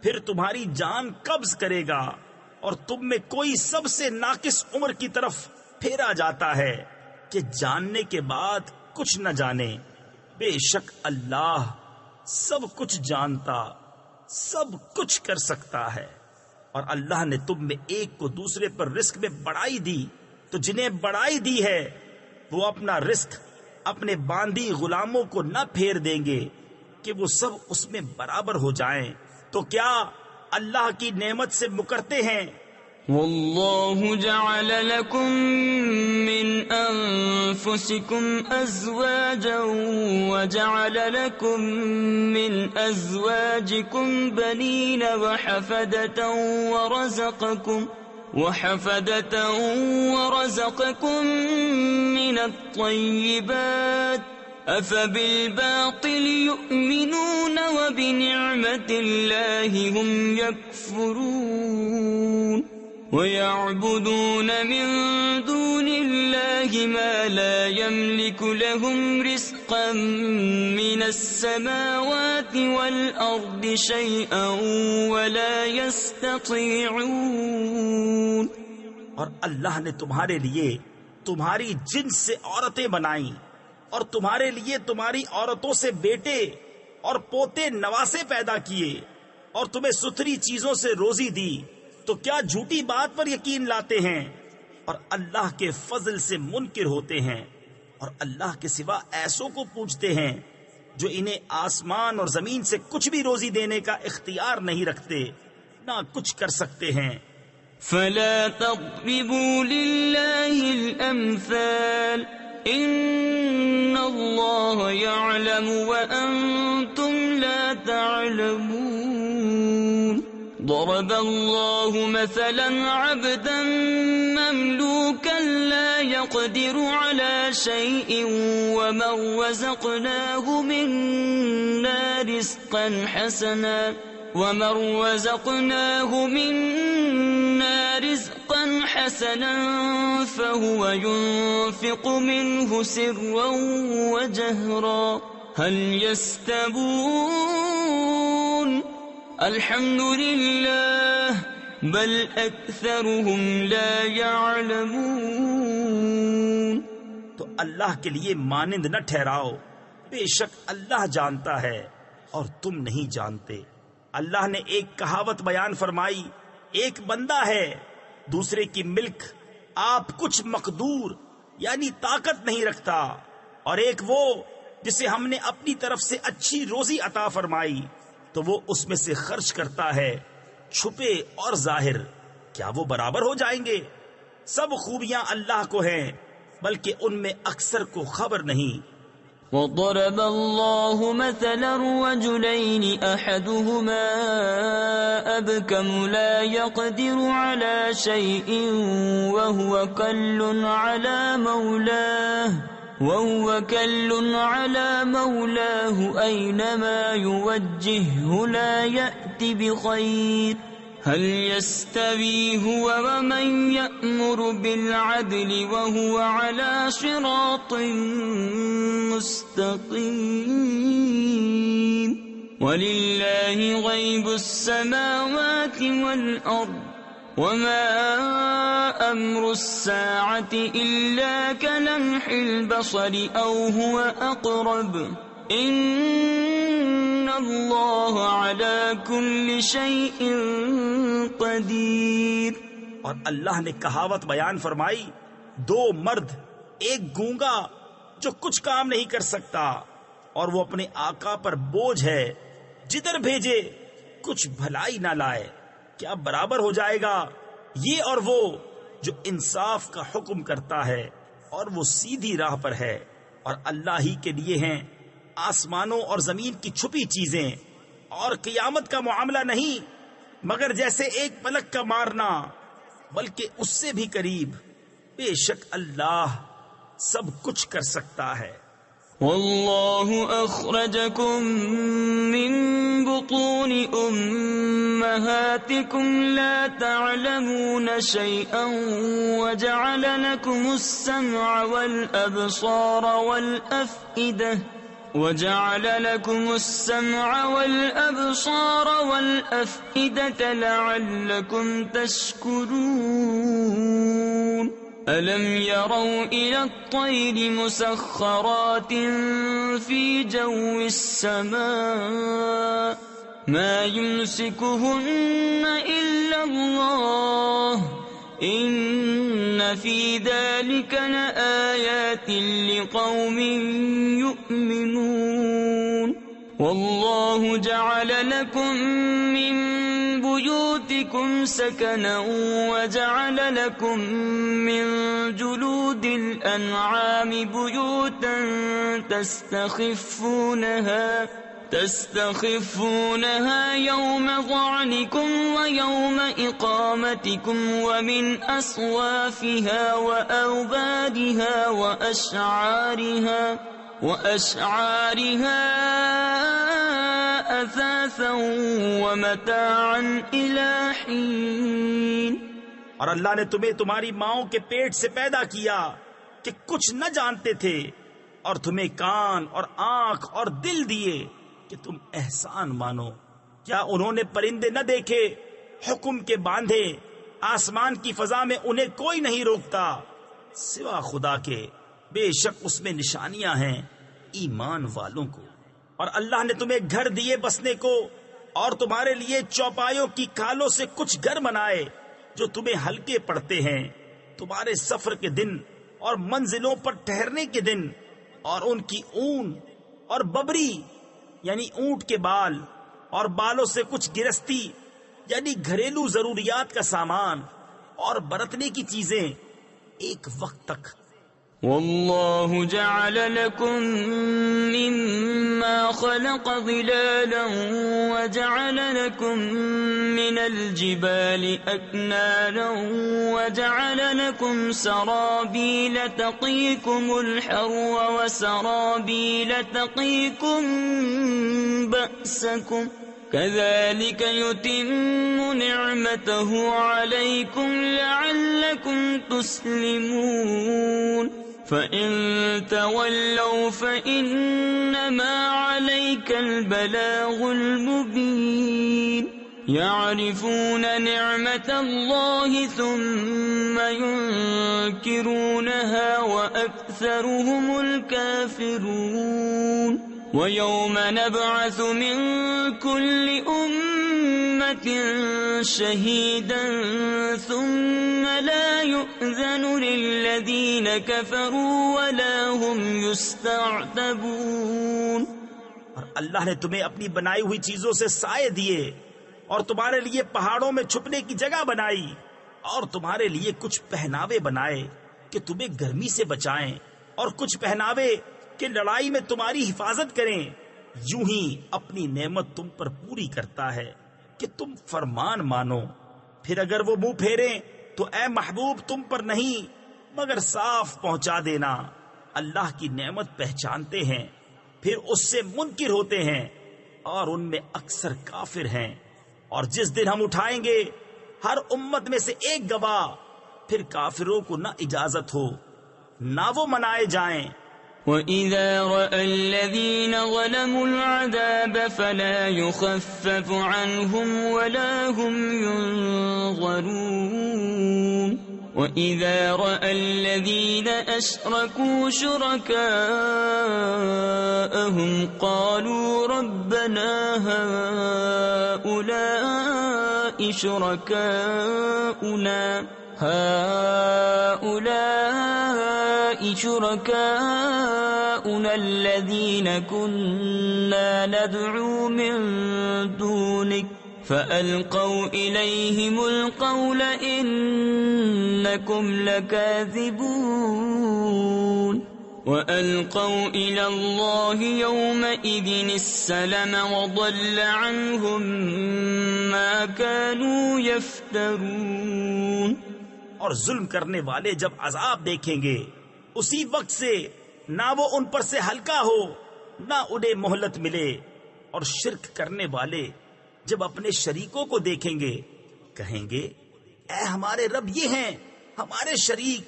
پھر تمہاری جان قبض کرے گا، اور تم میں کوئی سب سے ناقص عمر کی طرف پھیرا جاتا ہے کہ جاننے کے بعد کچھ نہ جانے. بے شک اللہ سب کچھ جانتا، سب کچھ کر سکتا ہے. اور اللہ نے تم میں ایک کو دوسرے پر رزق میں بڑائی دی، تو جنہیں بڑائی دی ہے وہ اپنا رزق اپنے باندی غلاموں کو نہ پھیر دیں گے کہ وہ سب اس میں برابر ہو جائیں. تو کیا اللہ کی نعمت سے مکرتے ہیں؟ والله جعل لكم من أنفسكم أزواجا وجعل لكم من أزواجكم بنين وحفدة ورزقكم من الطيبات أفبالباطل يؤمنون وبنعمة الله هم يكفرون ويعبدون من دون الله ما لا يملك لهم رزقا من السماوات والأرض شيئا ولا يستطيعون. اور اللہ نے تمہارے لیے تمہاری جنس سے عورتیں بنائیں اور تمہارے لیے تمہاری عورتوں سے بیٹے اور پوتے نواسے پیدا کیے اور تمہیں ستھری چیزوں سے روزی دی. تو کیا جھوٹی بات پر یقین لاتے ہیں اور اللہ کے فضل سے منکر ہوتے ہیں اور اللہ کے سوا ایسوں کو پوچھتے ہیں جو انہیں آسمان اور زمین سے کچھ بھی روزی دینے کا اختیار نہیں رکھتے، نہ کچھ کر سکتے ہیں. فلا تضربوا لله الأمثال إن الله يعلم وأنتم لا تعلمون ضرب الله مثلا عبدا مملوكا لا يقدر على شيء ومن رزقناه منا رزقا حسنا فهو ينفق منه سرا وجهرا هل يستوون الحمد لله بل أكثرهم لا يعلمون۔ تو اللہ کے لیے مانند نہ ٹھہراؤ، بے شک اللہ جانتا ہے اور تم نہیں جانتے۔ اللہ نے ایک کہاوت بیان فرمائی، ایک بندہ ہے دوسرے کی ملک آپ کچھ مقدور یعنی طاقت نہیں رکھتا، اور ایک وہ جسے ہم نے اپنی طرف سے اچھی روزی عطا فرمائی تو وہ اس میں سے خرچ کرتا ہے چھپے اور ظاہر، کیا وہ برابر ہو جائیں گے؟ سب خوبیاں اللہ کو ہیں بلکہ ان میں اکثر کو خبر نہیں۔ وضرب الله مثلا رجلين أحدهما أبكم لا يقدر على شيء وهو كل على مولاه أينما يوجهه لا يأتي بخير هل يستوي هو ومن يأمر بالعدل وهو على صراط مستقيم ولله غيب السماوات والأرض وما أمر الساعة إلا كلمح البصر أو هو أقرب إن اللہ علی کل شیء قدیر۔ اور اللہ نے کہاوت بیان فرمائی، دو مرد، ایک گونگا جو کچھ کام نہیں کر سکتا اور وہ اپنے آقا پر بوجھ ہے، جدھر بھیجے کچھ بھلائی نہ لائے، کیا برابر ہو جائے گا یہ اور وہ جو انصاف کا حکم کرتا ہے اور وہ سیدھی راہ پر ہے؟ اور اللہ ہی کے لیے ہیں آسمانوں اور زمین کی چھپی چیزیں، اور قیامت کا معاملہ نہیں مگر جیسے ایک پلک کا مارنا، بلکہ اس سے بھی قریب، بے شک اللہ سب کچھ کر سکتا ہے۔ واللہ اخرجکم من بطون امہاتکم لا تعلمون شیئا وجعل لکم السمع والابصار والافئدہ لعلكم تشكرون ألم يروا إلى الطير مسخرات في جو السماء ما يمسكهن إلا الله إن في ذلك لآيات لقوم يؤمنون والله جعل لكم من بيوتكم سكنا وجعل لكم من جلود الأنعام بيوتا تستخفونها يوم ظعنكم ويوم إقامتكم ومن أصوافها وأوبادها وأشعارها أثاثا ومتاعا إلى حين۔ اور اللہ نے تمہیں تمہاری ماؤں کے پیٹ سے پیدا کیا کہ کچھ نہ جانتے تھے، اور تمہیں کان اور آنکھ اور دل دیے کہ تم احسان مانو۔ کیا انہوں نے پرندے نہ دیکھے حکم کے باندھے؟ آسمان کی فضا میں انہیں کوئی نہیں روکتا سوا خدا کے، بے شک اس میں نشانیاں ہیں ایمان والوں کو۔ اور اللہ نے تمہیں گھر دیے بسنے کو، اور تمہارے لیے چوپایوں کی کھالوں سے کچھ گھر بنائے جو تمہیں ہلکے پڑتے ہیں تمہارے سفر کے دن اور منزلوں پر ٹھہرنے کے دن، اور ان کی اون اور ببری یعنی اونٹ کے بال اور بالوں سے کچھ گرستی یعنی گھریلو ضروریات کا سامان، اور برتنے کی چیزیں ایک وقت تک. والله جعل لكم مما خلق ظلالا وجعل لكم من الجبال أكنانا وجعل لكم سرابيل تقيكم الحر وسرابيل تقيكم بأسكم كذلك يتم نعمته عليكم لعلكم تسلمون فإن تولوا فإنما عليك البلاغ المبين يعرفون نعمة الله ثم ينكرونها وأكثرهم الكافرون ويوم نبعث من كل أمة شهيدا ثم لا يؤذن للذين كفروا ولا هم يستعتبون. اور اللہ نے تمہیں اپنی بنائی ہوئی چیزوں سے سائے دیے اور تمہارے لیے پہاڑوں میں چھپنے کی جگہ بنائی اور تمہارے لیے کچھ پہناوے بنائے کہ تمہیں گرمی سے بچائیں اور کچھ پہناوے کہ لڑائی میں تمہاری حفاظت کریں. یوں ہی اپنی نعمت تم پر پوری کرتا ہے کہ تم فرمان مانو. پھر اگر وہ منہ پھیریں تو اے محبوب تم پر نہیں مگر صاف پہنچا دینا. اللہ کی نعمت پہچانتے ہیں پھر اس سے منکر ہوتے ہیں اور ان میں اکثر کافر ہیں. اور جس دن ہم اٹھائیں گے ہر امت میں سے ایک گواہ پھر کافروں کو نہ اجازت ہو نہ وہ منائے جائیں. وَإِذَا رَأَى الَّذِينَ ظَلَمُوا الْعَذَابَ فَلَا يُخَفَّفُ عَنْهُمْ وَلَا هُمْ يُنظَرُونَ وَإِذَا رَأَى الَّذِينَ أَشْرَكُوا شُرَكَاءَهُمْ قَالُوا رَبَّنَا هَؤُلَاءِ شركاؤنا الذين كنا ندعو من دونك فألقوا إليهم القول إنكم لكاذبون وألقوا إلى الله يومئذ السلم وضل عنهم ما كانوا يفترون. اور ظلم کرنے والے جب عذاب دیکھیں گے اسی وقت سے نہ وہ ان پر سے ہلکا ہو نہ انہیں مہلت ملے. اور شرک کرنے والے جب اپنے شریکوں کو دیکھیں گے کہیں گے اے ہمارے رب یہ ہیں ہمارے شریک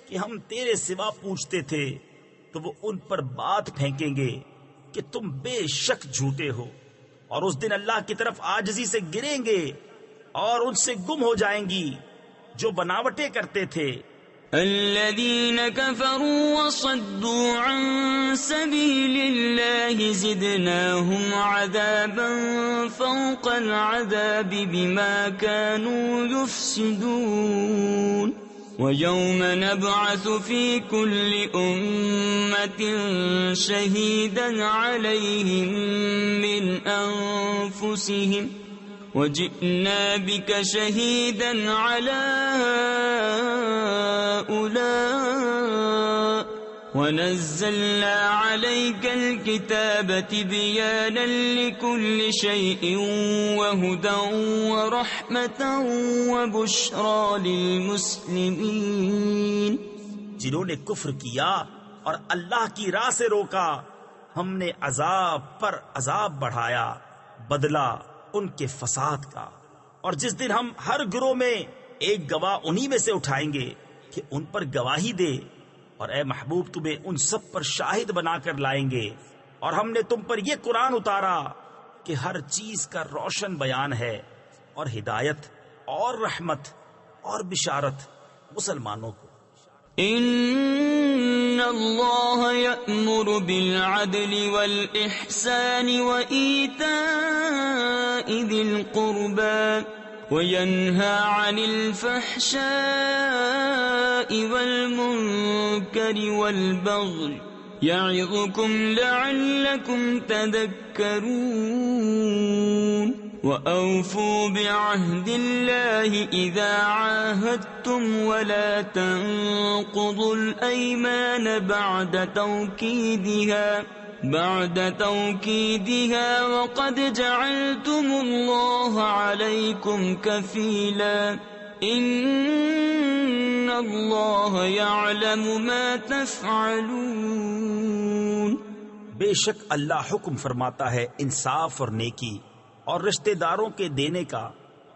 کہ ہم تیرے سوا پوچھتے تھے. تو وہ ان پر بات پھینکیں گے کہ تم بے شک جھوٹے ہو. اور اس دن اللہ کی طرف عاجزی سے گریں گے اور ان سے گم ہو جائیں گی جو بناوٹیں کرتے تھے. الذين كفروا وصدوا عن سبيل الله زدناهم عذابا فوق العذاب بما كانوا يفسدون ويوم نبعث في كل أمة شهيدا عليهم من أنفسهم وجئنا بك شهيدا على هؤلاء ونزلنا عليك الكتاب تبيانا لكل شيء وهدى ورحمة وبشرى للمسلمين. جنہوں نے کفر کیا اور اللہ کی راہ سے روکا ہم نے عذاب پر عذاب بڑھایا بدلہ ان کے فساد کا. اور جس دن ہم ہر گروہ میں ایک گواہ انہی میں سے اٹھائیں گے کہ ان پر گواہی دے. اور اے محبوب تمہیں ان سب پر شاہد بنا کر لائیں گے. اور ہم نے تم پر یہ قرآن اتارا کہ ہر چیز کا روشن بیان ہے اور ہدایت اور رحمت اور بشارت مسلمانوں کو. ان اللہ یأمر بالعدل والإحسان وإیتاء ذی القربى وینہا عن الفحشاء والمنکر والبغی یعظکم لعلکم تذکرون. وَأَوْفُوا بِعَهْدِ اللَّهِ إِذَا عَاهَدتُّمْ وَلَا تَنقُضُوا الْأَيْمَانَ بَعْدَ تَوْكِيدِهَا وَقَدْ جَعَلْتُمُ اللَّهَ عَلَيْكُمْ كَفِيلًا إِنَّ اللَّهَ يَعْلَمُ مَا تَفْعَلُونَ۔ بے شک اللہ حکم فرماتا ہے انصاف اور نیکی اور رشتہ داروں کے دینے کا،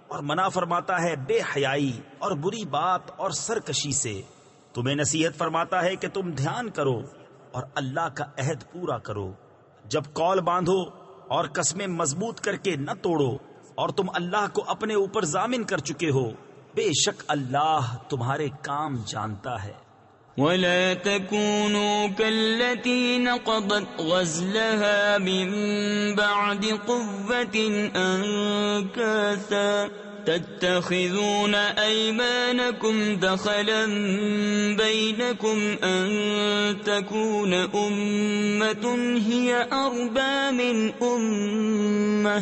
اور منع فرماتا ہے بے حیائی اور بری بات اور سرکشی سے۔ تمہیں نصیحت فرماتا ہے کہ تم دھیان کرو اور اللہ کا عہد پورا کرو۔ جب قول باندھو اور قسمیں مضبوط کر کے نہ توڑو، اور تم اللہ کو اپنے اوپر ضامن کر چکے ہو، بے شک اللہ تمہارے کام جانتا ہے۔ وَلَا تَكُونُوا كَالَّتِي نَقَضَتْ غَزْلَهَا مِن بَعْدِ قُوَّةٍ أَنكَاثًا تَتَّخِذُونَ أَيْمَانَكُمْ دَخَلًا بَيْنَكُمْ أَن تَكُونَ أُمَّةٌ هِيَ أَرْبَىٰ مِنْ أُمَّةٍ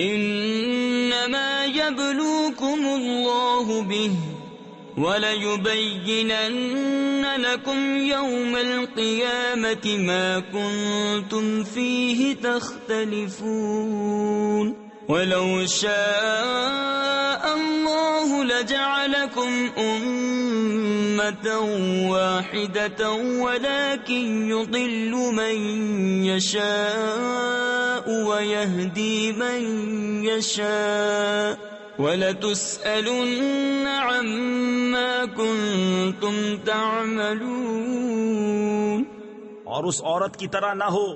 إِنَّمَا يَبْلُوكُمُ اللَّهُ بِهِ وَلَيُبَيِّنَنَّ لَكُمْ يَوْمَ الْقِيَامَةِ مَا كُنتُمْ فِيهِ تَخْتَلِفُونَ وَلَوْ شَاءَ اللَّهُ لَجَعَلَكُمْ أُمَّةً وَاحِدَةً وَلَكِنْ يُضِلُّ مَن يَشَاءُ وَيَهْدِي مَن يَشَاءُ وَلَتُسْأَلُنَّ عَمَّا كُنتُمْ تَعْمَلُونَ۔ اور اس عورت کی طرح نہ ہو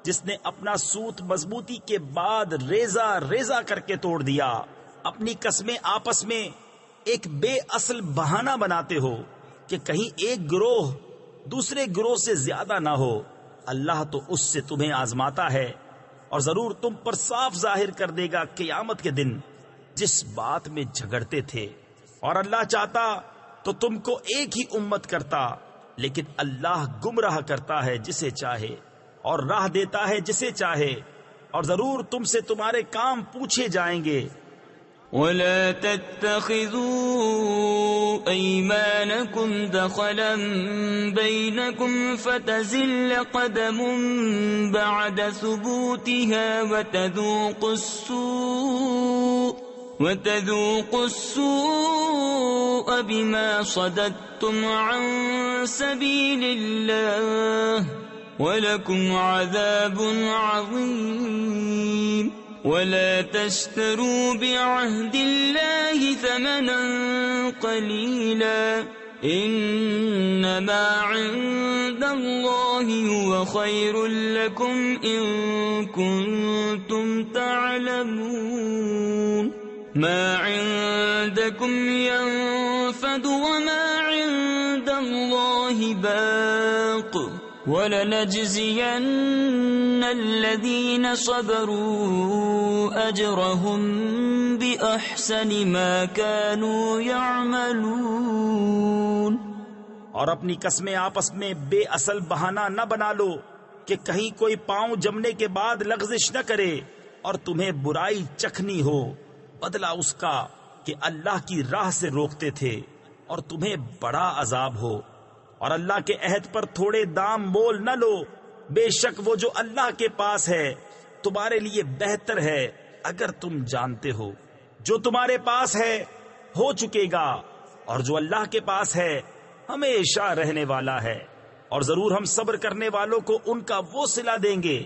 جس نے اپنا سوت مضبوطی کے بعد ریزہ ریزہ کر کے توڑ دیا۔ اپنی قسمیں آپس میں ایک بے اصل بہانہ بناتے ہو کہ کہیں ایک گروہ دوسرے گروہ سے زیادہ نہ ہو۔ اللہ تو اس سے تمہیں آزماتا ہے، اور ضرور تم پر صاف ظاہر کر دے گا قیامت کے دن جس بات میں جھگڑتے تھے۔ اور اللہ چاہتا تو تم کو ایک ہی امت کرتا، لیکن اللہ گمراہ کرتا ہے جسے چاہے اور راہ دیتا ہے جسے چاہے، اور ضرور تم سے تمہارے کام پوچھے جائیں گے۔ وَلَا تَتَّخِذُوا أَيْمَانَكُمْ دَخَلًا بَيْنَكُمْ فَتَزِلَّ قَدَمٌ بَعْدَ ثُبُوتِهَا وَتَذُوقُوا السُّوءَ بِمَا صَدَدتُّمْ عَن سَبِيلِ اللَّهِ وَلَكُمْ عَذَابٌ عَظِيمٌ۔ وَلَا تَشْتَرُوا بِعَهْدِ اللَّهِ ثَمَنًا قَلِيلًا إِنَّمَا عِندَ اللَّهِ هُوَ خَيْرٌ لَكُمْ إِن كُنتُمْ تَعْلَمُونَ۔ مَا عِندَكُمْ يَنفَدُ وَمَا عِندَ اللَّهِ بَاقٍ وَلَنَجْزِيَنَّ الَّذِينَ صَبَرُوا أَجْرَهُمْ بِأَحْسَنِ مَا كَانُوا يَعْمَلُونَ۔ اور اپنی قسمیں آپس میں بے اصل بہانہ نہ بنا لو کہ کہیں کوئی پاؤں جمنے کے بعد لغزش نہ کرے اور تمہیں برائی چکھنی ہو، بدلہ اس کا کہ اللہ کی راہ سے روکتے تھے اور تمہیں بڑا عذاب ہو۔ اور اللہ کے عہد پر تھوڑے دام مول نہ لو، بے شک وہ جو اللہ کے پاس ہے تمہارے لیے بہتر ہے اگر تم جانتے ہو۔ جو تمہارے پاس ہے ہو چکے گا، اور جو اللہ کے پاس ہے ہمیشہ رہنے والا ہے، اور ضرور ہم صبر کرنے والوں کو ان کا وہ صلہ دیں گے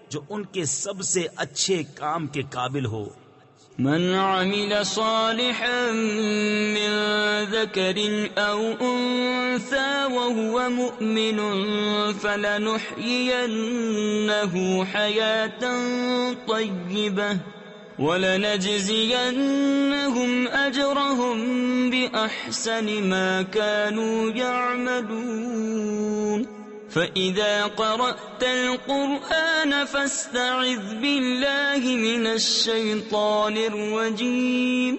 جو ان کے سب سے اچھے کام کے قابل ہو۔ من عمل صالحا من ذكر أو أنثى وهو مؤمن فلنحيينه حياة طيبة وَلَنَجْزِيَنَّهُمْ أَجْرَهُمْ بِأَحْسَنِ مَا كَانُوا يَعْمَلُونَ فَإِذَا قَرَأْتَ الْقُرْآنَ فَاسْتَعِذْ بِاللَّهِ مِنَ الشَّيْطَانِ الرَّجِيمِ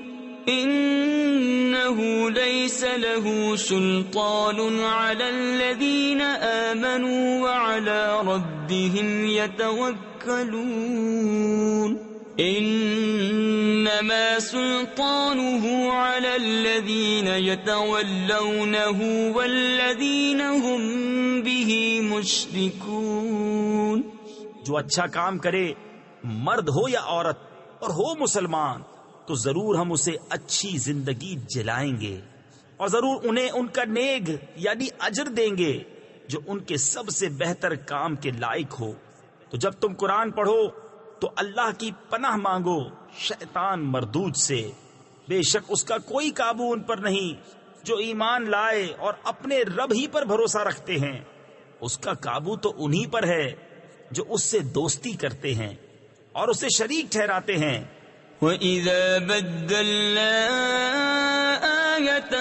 إِنَّهُ لَيْسَ لَهُ سُلْطَانٌ عَلَى الَّذِينَ آمَنُوا وَعَلَى رَبِّهِمْ يَتَوَكَّلُونَ إنما سلطانه على الذين يتولونه والذين هم به مشركون. جو اچھا کام کرے مرد ہو یا عورت اور ہو مسلمان تو ضرور ہم اسے اچھی زندگی جلائیں گے اور ضرور انہیں ان کا نیک یعنی اجر دیں گے جو ان کے سب سے بہتر کام کے لائق ہو. تو جب تم قرآن پڑھو تو اللہ کی پناہ مانگو شیطان مردود سے، بے شک اس کا کوئی قابو ان پر نہیں جو ایمان لائے اور اپنے رب ہی پر بھروسہ رکھتے ہیں. اس کا قابو تو انہی پر ہے جو اس سے دوستی کرتے ہیں اور اسے شریک ٹھہراتے ہیں. وَإِذَا بَدَّلْنَا آيَةً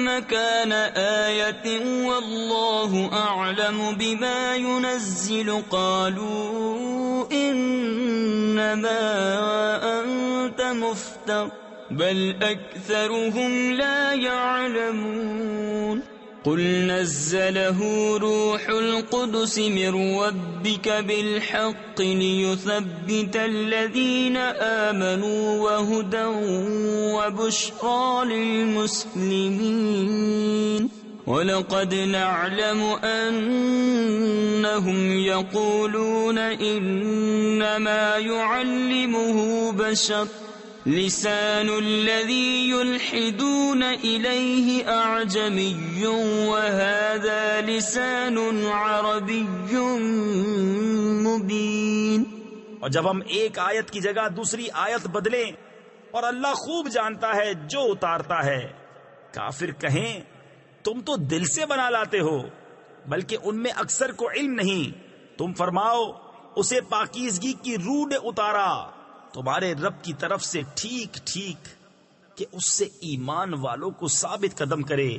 مَكَانَ آيَةٍ وَاللَّهُ أَعْلَمُ بِمَا يُنَزِّلُ قَالُوا إِنَّمَا أَنْتَ مُفْتَرٍ بَلْ أَكْثَرُهُمْ لَا يَعْلَمُونَ. قُلْ نَزَّلَهُ رُوحُ الْقُدُسِ مِنْ رَبِّكَ بِالْحَقِّ لِيُثَبِّتَ الَّذِينَ آمَنُوا وَهُدًى وَبُشْرَى لِلْمُسْلِمِينَ. وَلَقَدْ نَعْلَمُ أَنَّهُمْ يَقُولُونَ إِنَّمَا يُعَلِّمُهُ بَشَرٌ لسان الذي يلحدون إليه أعجمي وهذا لسان عربي مبين. اور جب ہم ایک آیت کی جگہ دوسری آیت بدلیں اور اللہ خوب جانتا ہے جو اتارتا ہے. کافر کہیں تم تو دل سے بنا لاتے ہو بلکہ ان میں اکثر کو علم نہیں. تم فرماؤ اسے پاکیزگی کی روح نے اتارا تمہارے رب کی طرف سے ٹھیک ٹھیک کہ اس سے ایمان والوں کو ثابت قدم کرے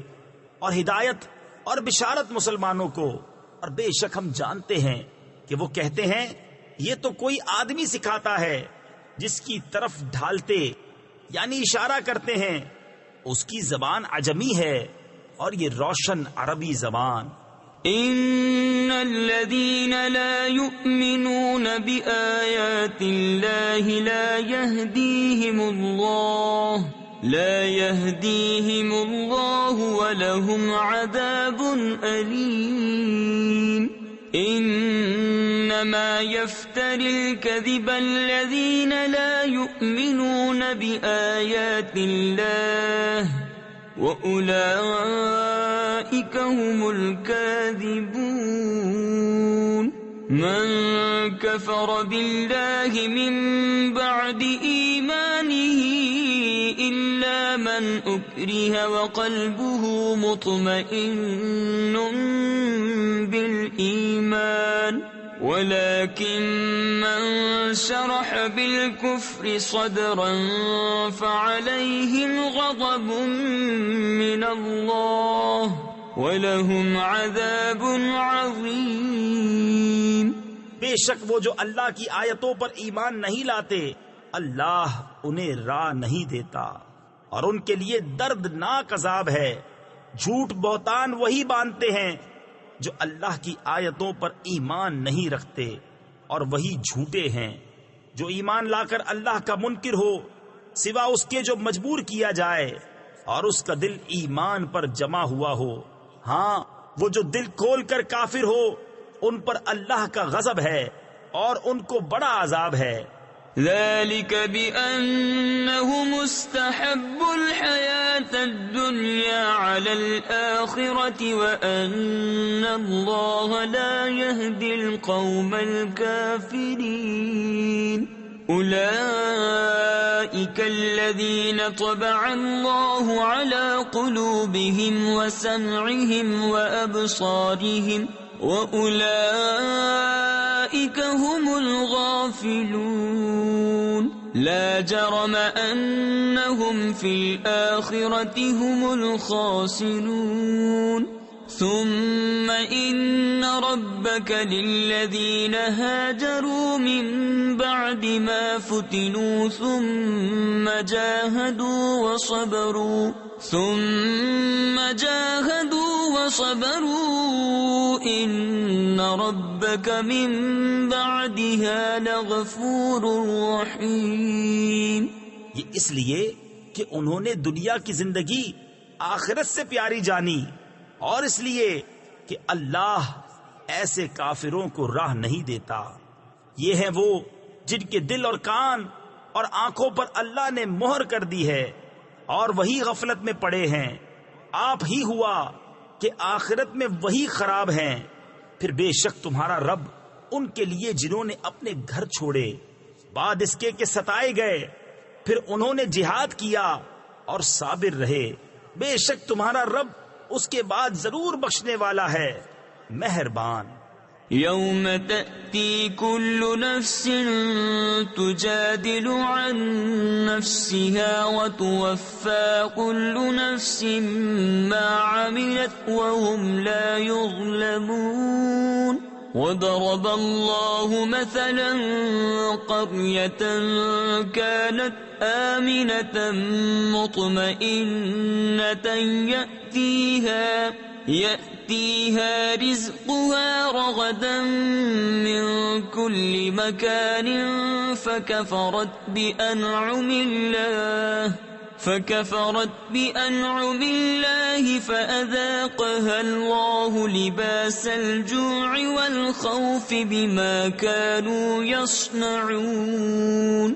اور ہدایت اور بشارت مسلمانوں کو. اور بے شک ہم جانتے ہیں کہ وہ کہتے ہیں یہ تو کوئی آدمی سکھاتا ہے جس کی طرف ڈھالتے یعنی اشارہ کرتے ہیں. اس کی زبان عجمی ہے اور یہ روشن عربی زبان. إن الذين لا يؤمنون بآيات الله لا يهديهم الله ولهم عذاب أليم. إنما يفتري الكذب الذين لا يؤمنون بآيات الله وَأُولَئِكَ هُمُ الْكَاذِبُونَ. مَنْ كَفَرَ بِاللَّهِ مِنْ بَعْدِ إِيمَانِهِ إِلَّا مَنْ أُكْرِهَ وَقَلْبُهُ مُطْمَئِنٌ بِالْإِيمَانِ ولكن من شرح بالكفر صدرا فعليهم غضب من الله ولهم عذاب عظيم. بے شک وہ جو اللہ کی آیتوں پر ایمان نہیں لاتے اللہ انہیں راہ نہیں دیتا اور ان کے لیے دردناک عذاب ہے. جھوٹ بہتان وہی باندھتے ہیں جو اللہ کی آیتوں پر ایمان نہیں رکھتے اور وہی جھوٹے ہیں جو ایمان لا کر اللہ کا منکر ہو سوا اس کے جو مجبور کیا جائے اور اس کا دل ایمان پر جمع ہوا ہو. ہاں وہ جو دل کھول کر کافر ہو ان پر اللہ کا غضب ہے اور ان کو بڑا عذاب ہے. ذلك بأنهم استحبوا الحياة الدنيا على الآخرة وأن الله لا يهدي القوم الكافرين. أولئك الذين طبع الله على قلوبهم وسمعهم وأبصارهم وَأُولَئِكَ هُمُ الْغَافِلُونَ. لَا جَرَمَ أَنَّهُمْ فِي الْآخِرَةِ هُمُ الْخَاسِرُونَ. ثُمَّ إِنَّ رَبَّكَ لِلَّذِينَ هَاجَرُوا مِن بَعْدِ مَا فُتِنُوا ثُمَّ جَاهَدُوا وَصَبَرُوا إِنَّ رَبَّكَ مِن بَعْدِهَا لَغَفُورٌ رَّحِيمٌ. یہ اس لیے کہ انہوں نے دنیا کی زندگی آخرت سے پیاری جانی، اور اس لیے کہ اللہ ایسے کافروں کو راہ نہیں دیتا۔ یہ ہیں وہ جن کے دل اور کان اور آنکھوں پر اللہ نے مہر کر دی ہے، اور وہی غفلت میں پڑے ہیں۔ آپ ہی ہوا کہ آخرت میں وہی خراب ہیں۔ پھر بے شک تمہارا رب ان کے لیے جنہوں نے اپنے گھر چھوڑے، بعد اس کے کہ ستائے گئے، پھر انہوں نے جہاد کیا اور صابر رہے، بے شک تمہارا رب اس کے بعد ضرور بخشنے والا ہے، مہربان۔ يوم تأتي كل نفس تجادل عن نفسها وتوفى كل نفس ما عملت وهم لا يظلمون وضرب الله مثلا قرية كانت آمنة مطمئنة يأتيها رزقها رغدا من كل مكان فكفرت بأنعم الله فأذاقها الله لباس الجوع والخوف بما كانوا يصنعون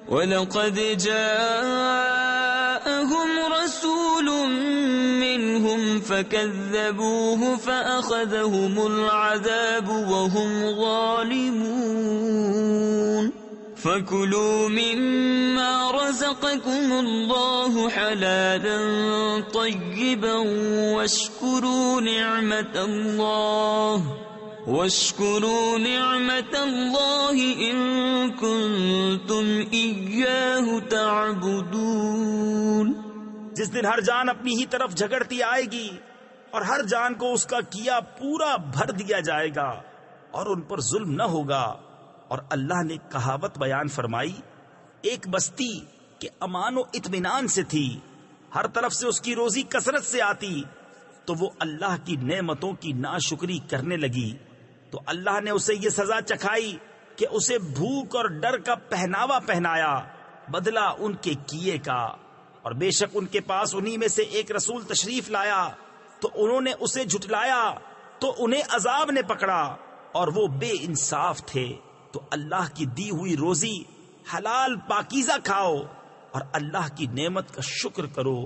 وَلَقَدْ جَاءَهُمْ رَسُولٌ مِّنْهُمْ فَكَذَّبُوهُ فَأَخَذَهُمُ الْعَذَابُ وَهُمْ ظَالِمُونَ فَكُلُوا مِمَّا رَزَقَكُمُ اللَّهُ حَلَالًا طَيِّبًا واشكروا نعمة الله إن كنتم إياه تعبدون۔ جس دن ہر جان اپنی ہی طرف جھگڑتی آئے گی اور ہر جان کو اس کا کیا پورا بھر دیا جائے گا اور ان پر ظلم نہ ہوگا۔ اور اللہ نے کہاوت بیان فرمائی، ایک بستی کے امان و اطمینان سے تھی، ہر طرف سے اس کی روزی کثرت سے آتی، تو وہ اللہ کی نعمتوں کی ناشکری کرنے لگی تو اللہ نے اسے یہ سزا چکھائی کہ اسے بھوک اور ڈر کا پہناوا پہنایا، بدلہ ان کے کیے کا۔ اور بے شک ان کے پاس انہی میں سے ایک رسول تشریف لایا تو انہوں نے اسے جھٹلایا تو انہیں عذاب نے پکڑا اور وہ بے انصاف تھے۔ تو اللہ کی دی ہوئی روزی حلال پاکیزہ کھاؤ اور اللہ کی نعمت کا شکر کرو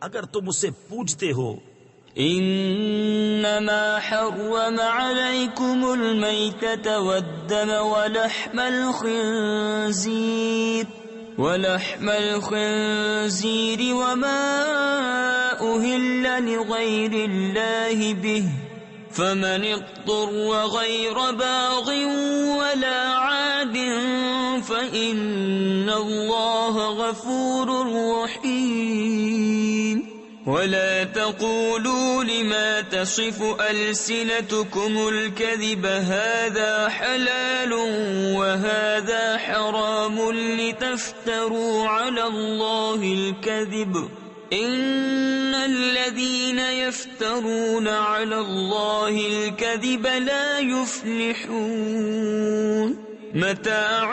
اگر تم اسے پوجتے ہو۔ انما حرم عليكم الميتة والدم ولحم الخنزير وما أهل لغير الله به فمن اضطر غير باغ ولا عاد فإن الله غفور رحيم۔ ولا تقولوا لما تصف ألسنتكم الكذب هذا حلال وهذا حرام لتفتروا على الله الكذب إن الذين يفترون على الله الكذب لا يفلحون۔ متاع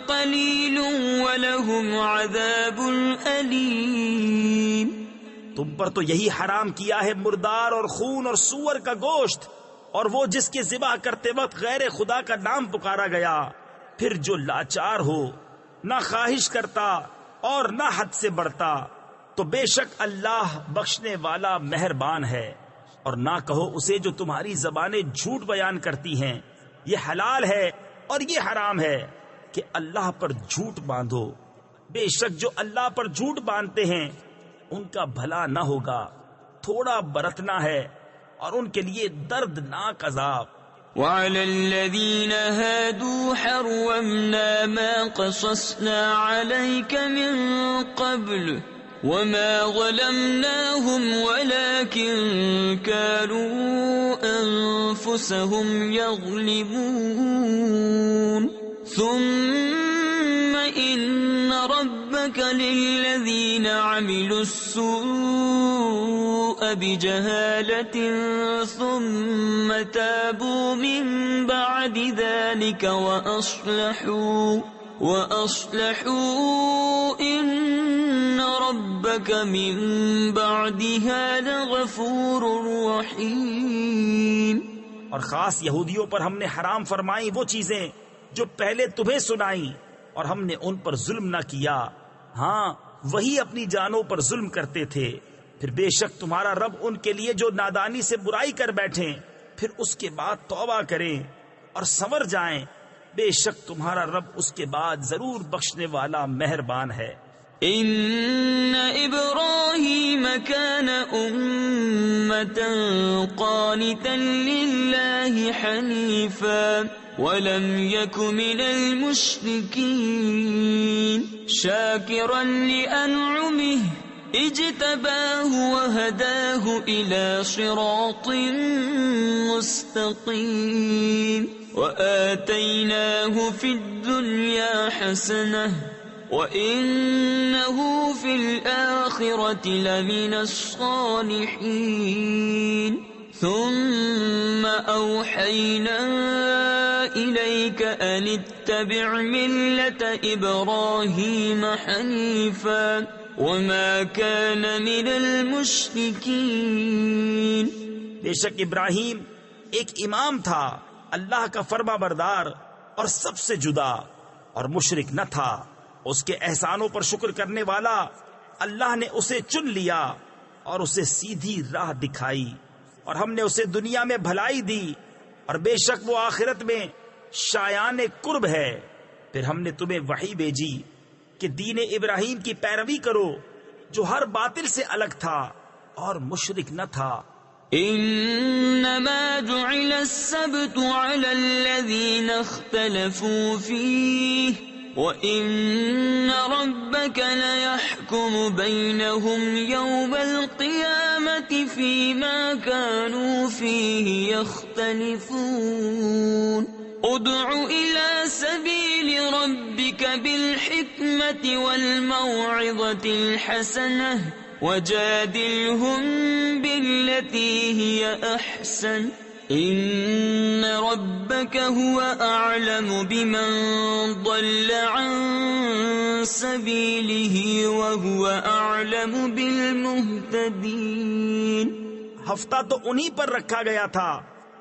قليل ولهم عذاب أليم۔ تم پر تو یہی حرام کیا ہے مردار اور خون اور سور کا گوشت، اور وہ جس کے ذبح کرتے وقت غیر خدا کا نام پکارا گیا، پھر جو لاچار ہو، نہ خواہش کرتا اور نہ حد سے بڑھتا، تو بے شک اللہ بخشنے والا مہربان ہے۔ اور نہ کہو اسے جو تمہاری زبانیں جھوٹ بیان کرتی ہیں، یہ حلال ہے اور یہ حرام ہے کہ اللہ پر جھوٹ باندھو، بے شک جو اللہ پر جھوٹ باندھتے ہیں ان کا بھلا نہ ہوگا، تھوڑا برتنا ہے اور ان کے لیے دردناک عذاب۔ وعلى الذين هادوا حرمنا ما قصصنا عليك من قبل وما ظلمناهم ولكن كانوا أنفسهم يظلمون ثم إن ربك للذين عملوا السوء بجهالة ثم تابوا من بعد ذلك وَأَصْلَحُوا إِنَّ رَبَّكَ مِن بَعْدِهَا لَغَفُورٌ رَّحِيمٌ۔ اور خاص یہودیوں پر ہم نے حرام فرمائی وہ چیزیں جو پہلے تمہیں سنائیں، اور ہم نے ان پر ظلم نہ کیا، ہاں وہی اپنی جانوں پر ظلم کرتے تھے۔ پھر بے شک تمہارا رب ان کے لیے جو نادانی سے برائی کر بیٹھیں پھر اس کے بعد توبہ کریں اور سنور جائیں، بے شک تمہارا رب اس کے بعد ضرور بخشنے والا مہربان ہے۔ ان ابراہیم کان امۃ قانتا للہ حنیفا ولم یک من المشرکین شاکرا لانعمہ اجتباہ وہداہ الى صراط مستقیم وآتیناہ فی الدنیا حسنہ وَإِنَّهُ فِي الْآخِرَةِ لَمِنَ الصَّالِحِينَ ثُمَّ أَوْحَيْنَا إِلَيْكَ أَنِ اتَّبِعْ مِلَّةَ إِبْرَاهِيمَ حَنِيفًا وَمَا كَانَ مِنَ الْمُشْرِكِينَ۔ بے شک ابراہیم ایک امام تھا، اللہ کا فرما بردار اور سب سے جدا، اور مشرک نہ تھا۔ اس کے احسانوں پر شکر کرنے والا اللہ نے اسے چن لیا اور اسے سیدھی راہ دکھائی، اور ہم نے اسے دنیا میں بھلائی دی، اور بے شک وہ آخرت میں شایان قرب ہے۔ پھر ہم نے تمہیں وحی بھیجی کہ دین ابراہیم کی پیروی کرو جو ہر باطل سے الگ تھا اور مشرک نہ تھا۔ انما جعل السبت على الذين اختلفوا فيه وَإِنَّ رَبَّكَ لَيَحْكُمُ بَيْنَهُمْ يَوْمَ الْقِيَامَةِ فِيمَا كَانُوا فِيهِ يَخْتَلِفُونَ ادْعُ إِلَى سَبِيلِ رَبِّكَ بِالْحِكْمَةِ وَالْمَوْعِظَةِ الْحَسَنَةِ وَجَادِلْهُمْ بِالَّتِي هِيَ أَحْسَنُ ان ربك هو اعلم بمن ضل عن سبيله وهو اعلم بالمهتدين۔ ہفتہ تو انہی پر رکھا گیا تھا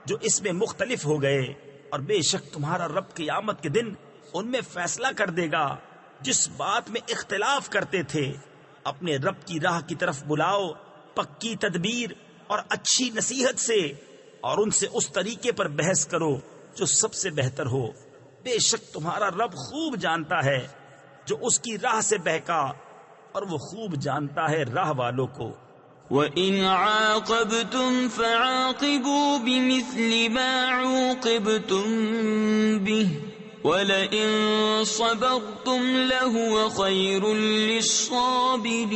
جو اس میں مختلف ہو گئے، اور بے شک تمہارا رب قیامت کے دن ان میں فیصلہ کر دے گا جس بات میں اختلاف کرتے تھے۔ اپنے رب کی راہ کی طرف بلاؤ پکی تدبیر اور اچھی نصیحت سے، اور ان سے اس طریقے پر بحث کرو جو سب سے بہتر ہو۔ بے شک تمہارا رب خوب جانتا ہے جو اس کی راہ سے بہکا، اور وہ خوب جانتا ہے راہ والوں کو۔ وَإِنْ عَاقَبْتُمْ فَعَاقِبُوا بِمِثْلِ مَا عُوقِبْتُمْ بِهِ وَلَئِنْ صَبَرْتُمْ لَهُوَ خَيْرٌ لِلصَّابِرِينَ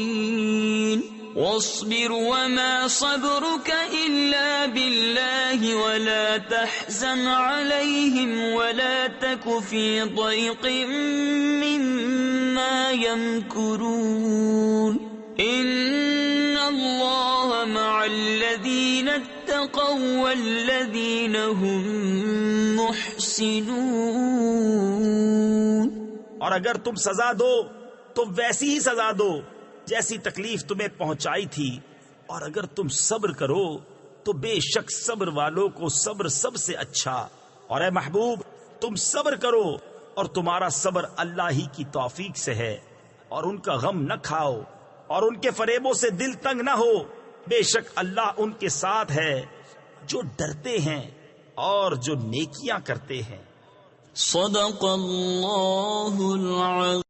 واصبر وما صبرك إلا بالله ولا تحزن عليهم ولا تك في ضيق مما يمكرون إن الله مع الذين اتقوا والذين هم محسنون۔ اور اگر تم سزا دو تو ویسی ہی سزا دو جیسی تکلیف تمہیں پہنچائی تھی، اور اگر تم صبر کرو تو بے شک صبر والوں کو صبر سب سے اچھا۔ اور اے محبوب تم صبر کرو، اور تمہارا صبر اللہ ہی کی توفیق سے ہے، اور ان کا غم نہ کھاؤ اور ان کے فریبوں سے دل تنگ نہ ہو، بے شک اللہ ان کے ساتھ ہے جو ڈرتے ہیں اور جو نیکیاں کرتے ہیں۔ صدق اللہ العظیم۔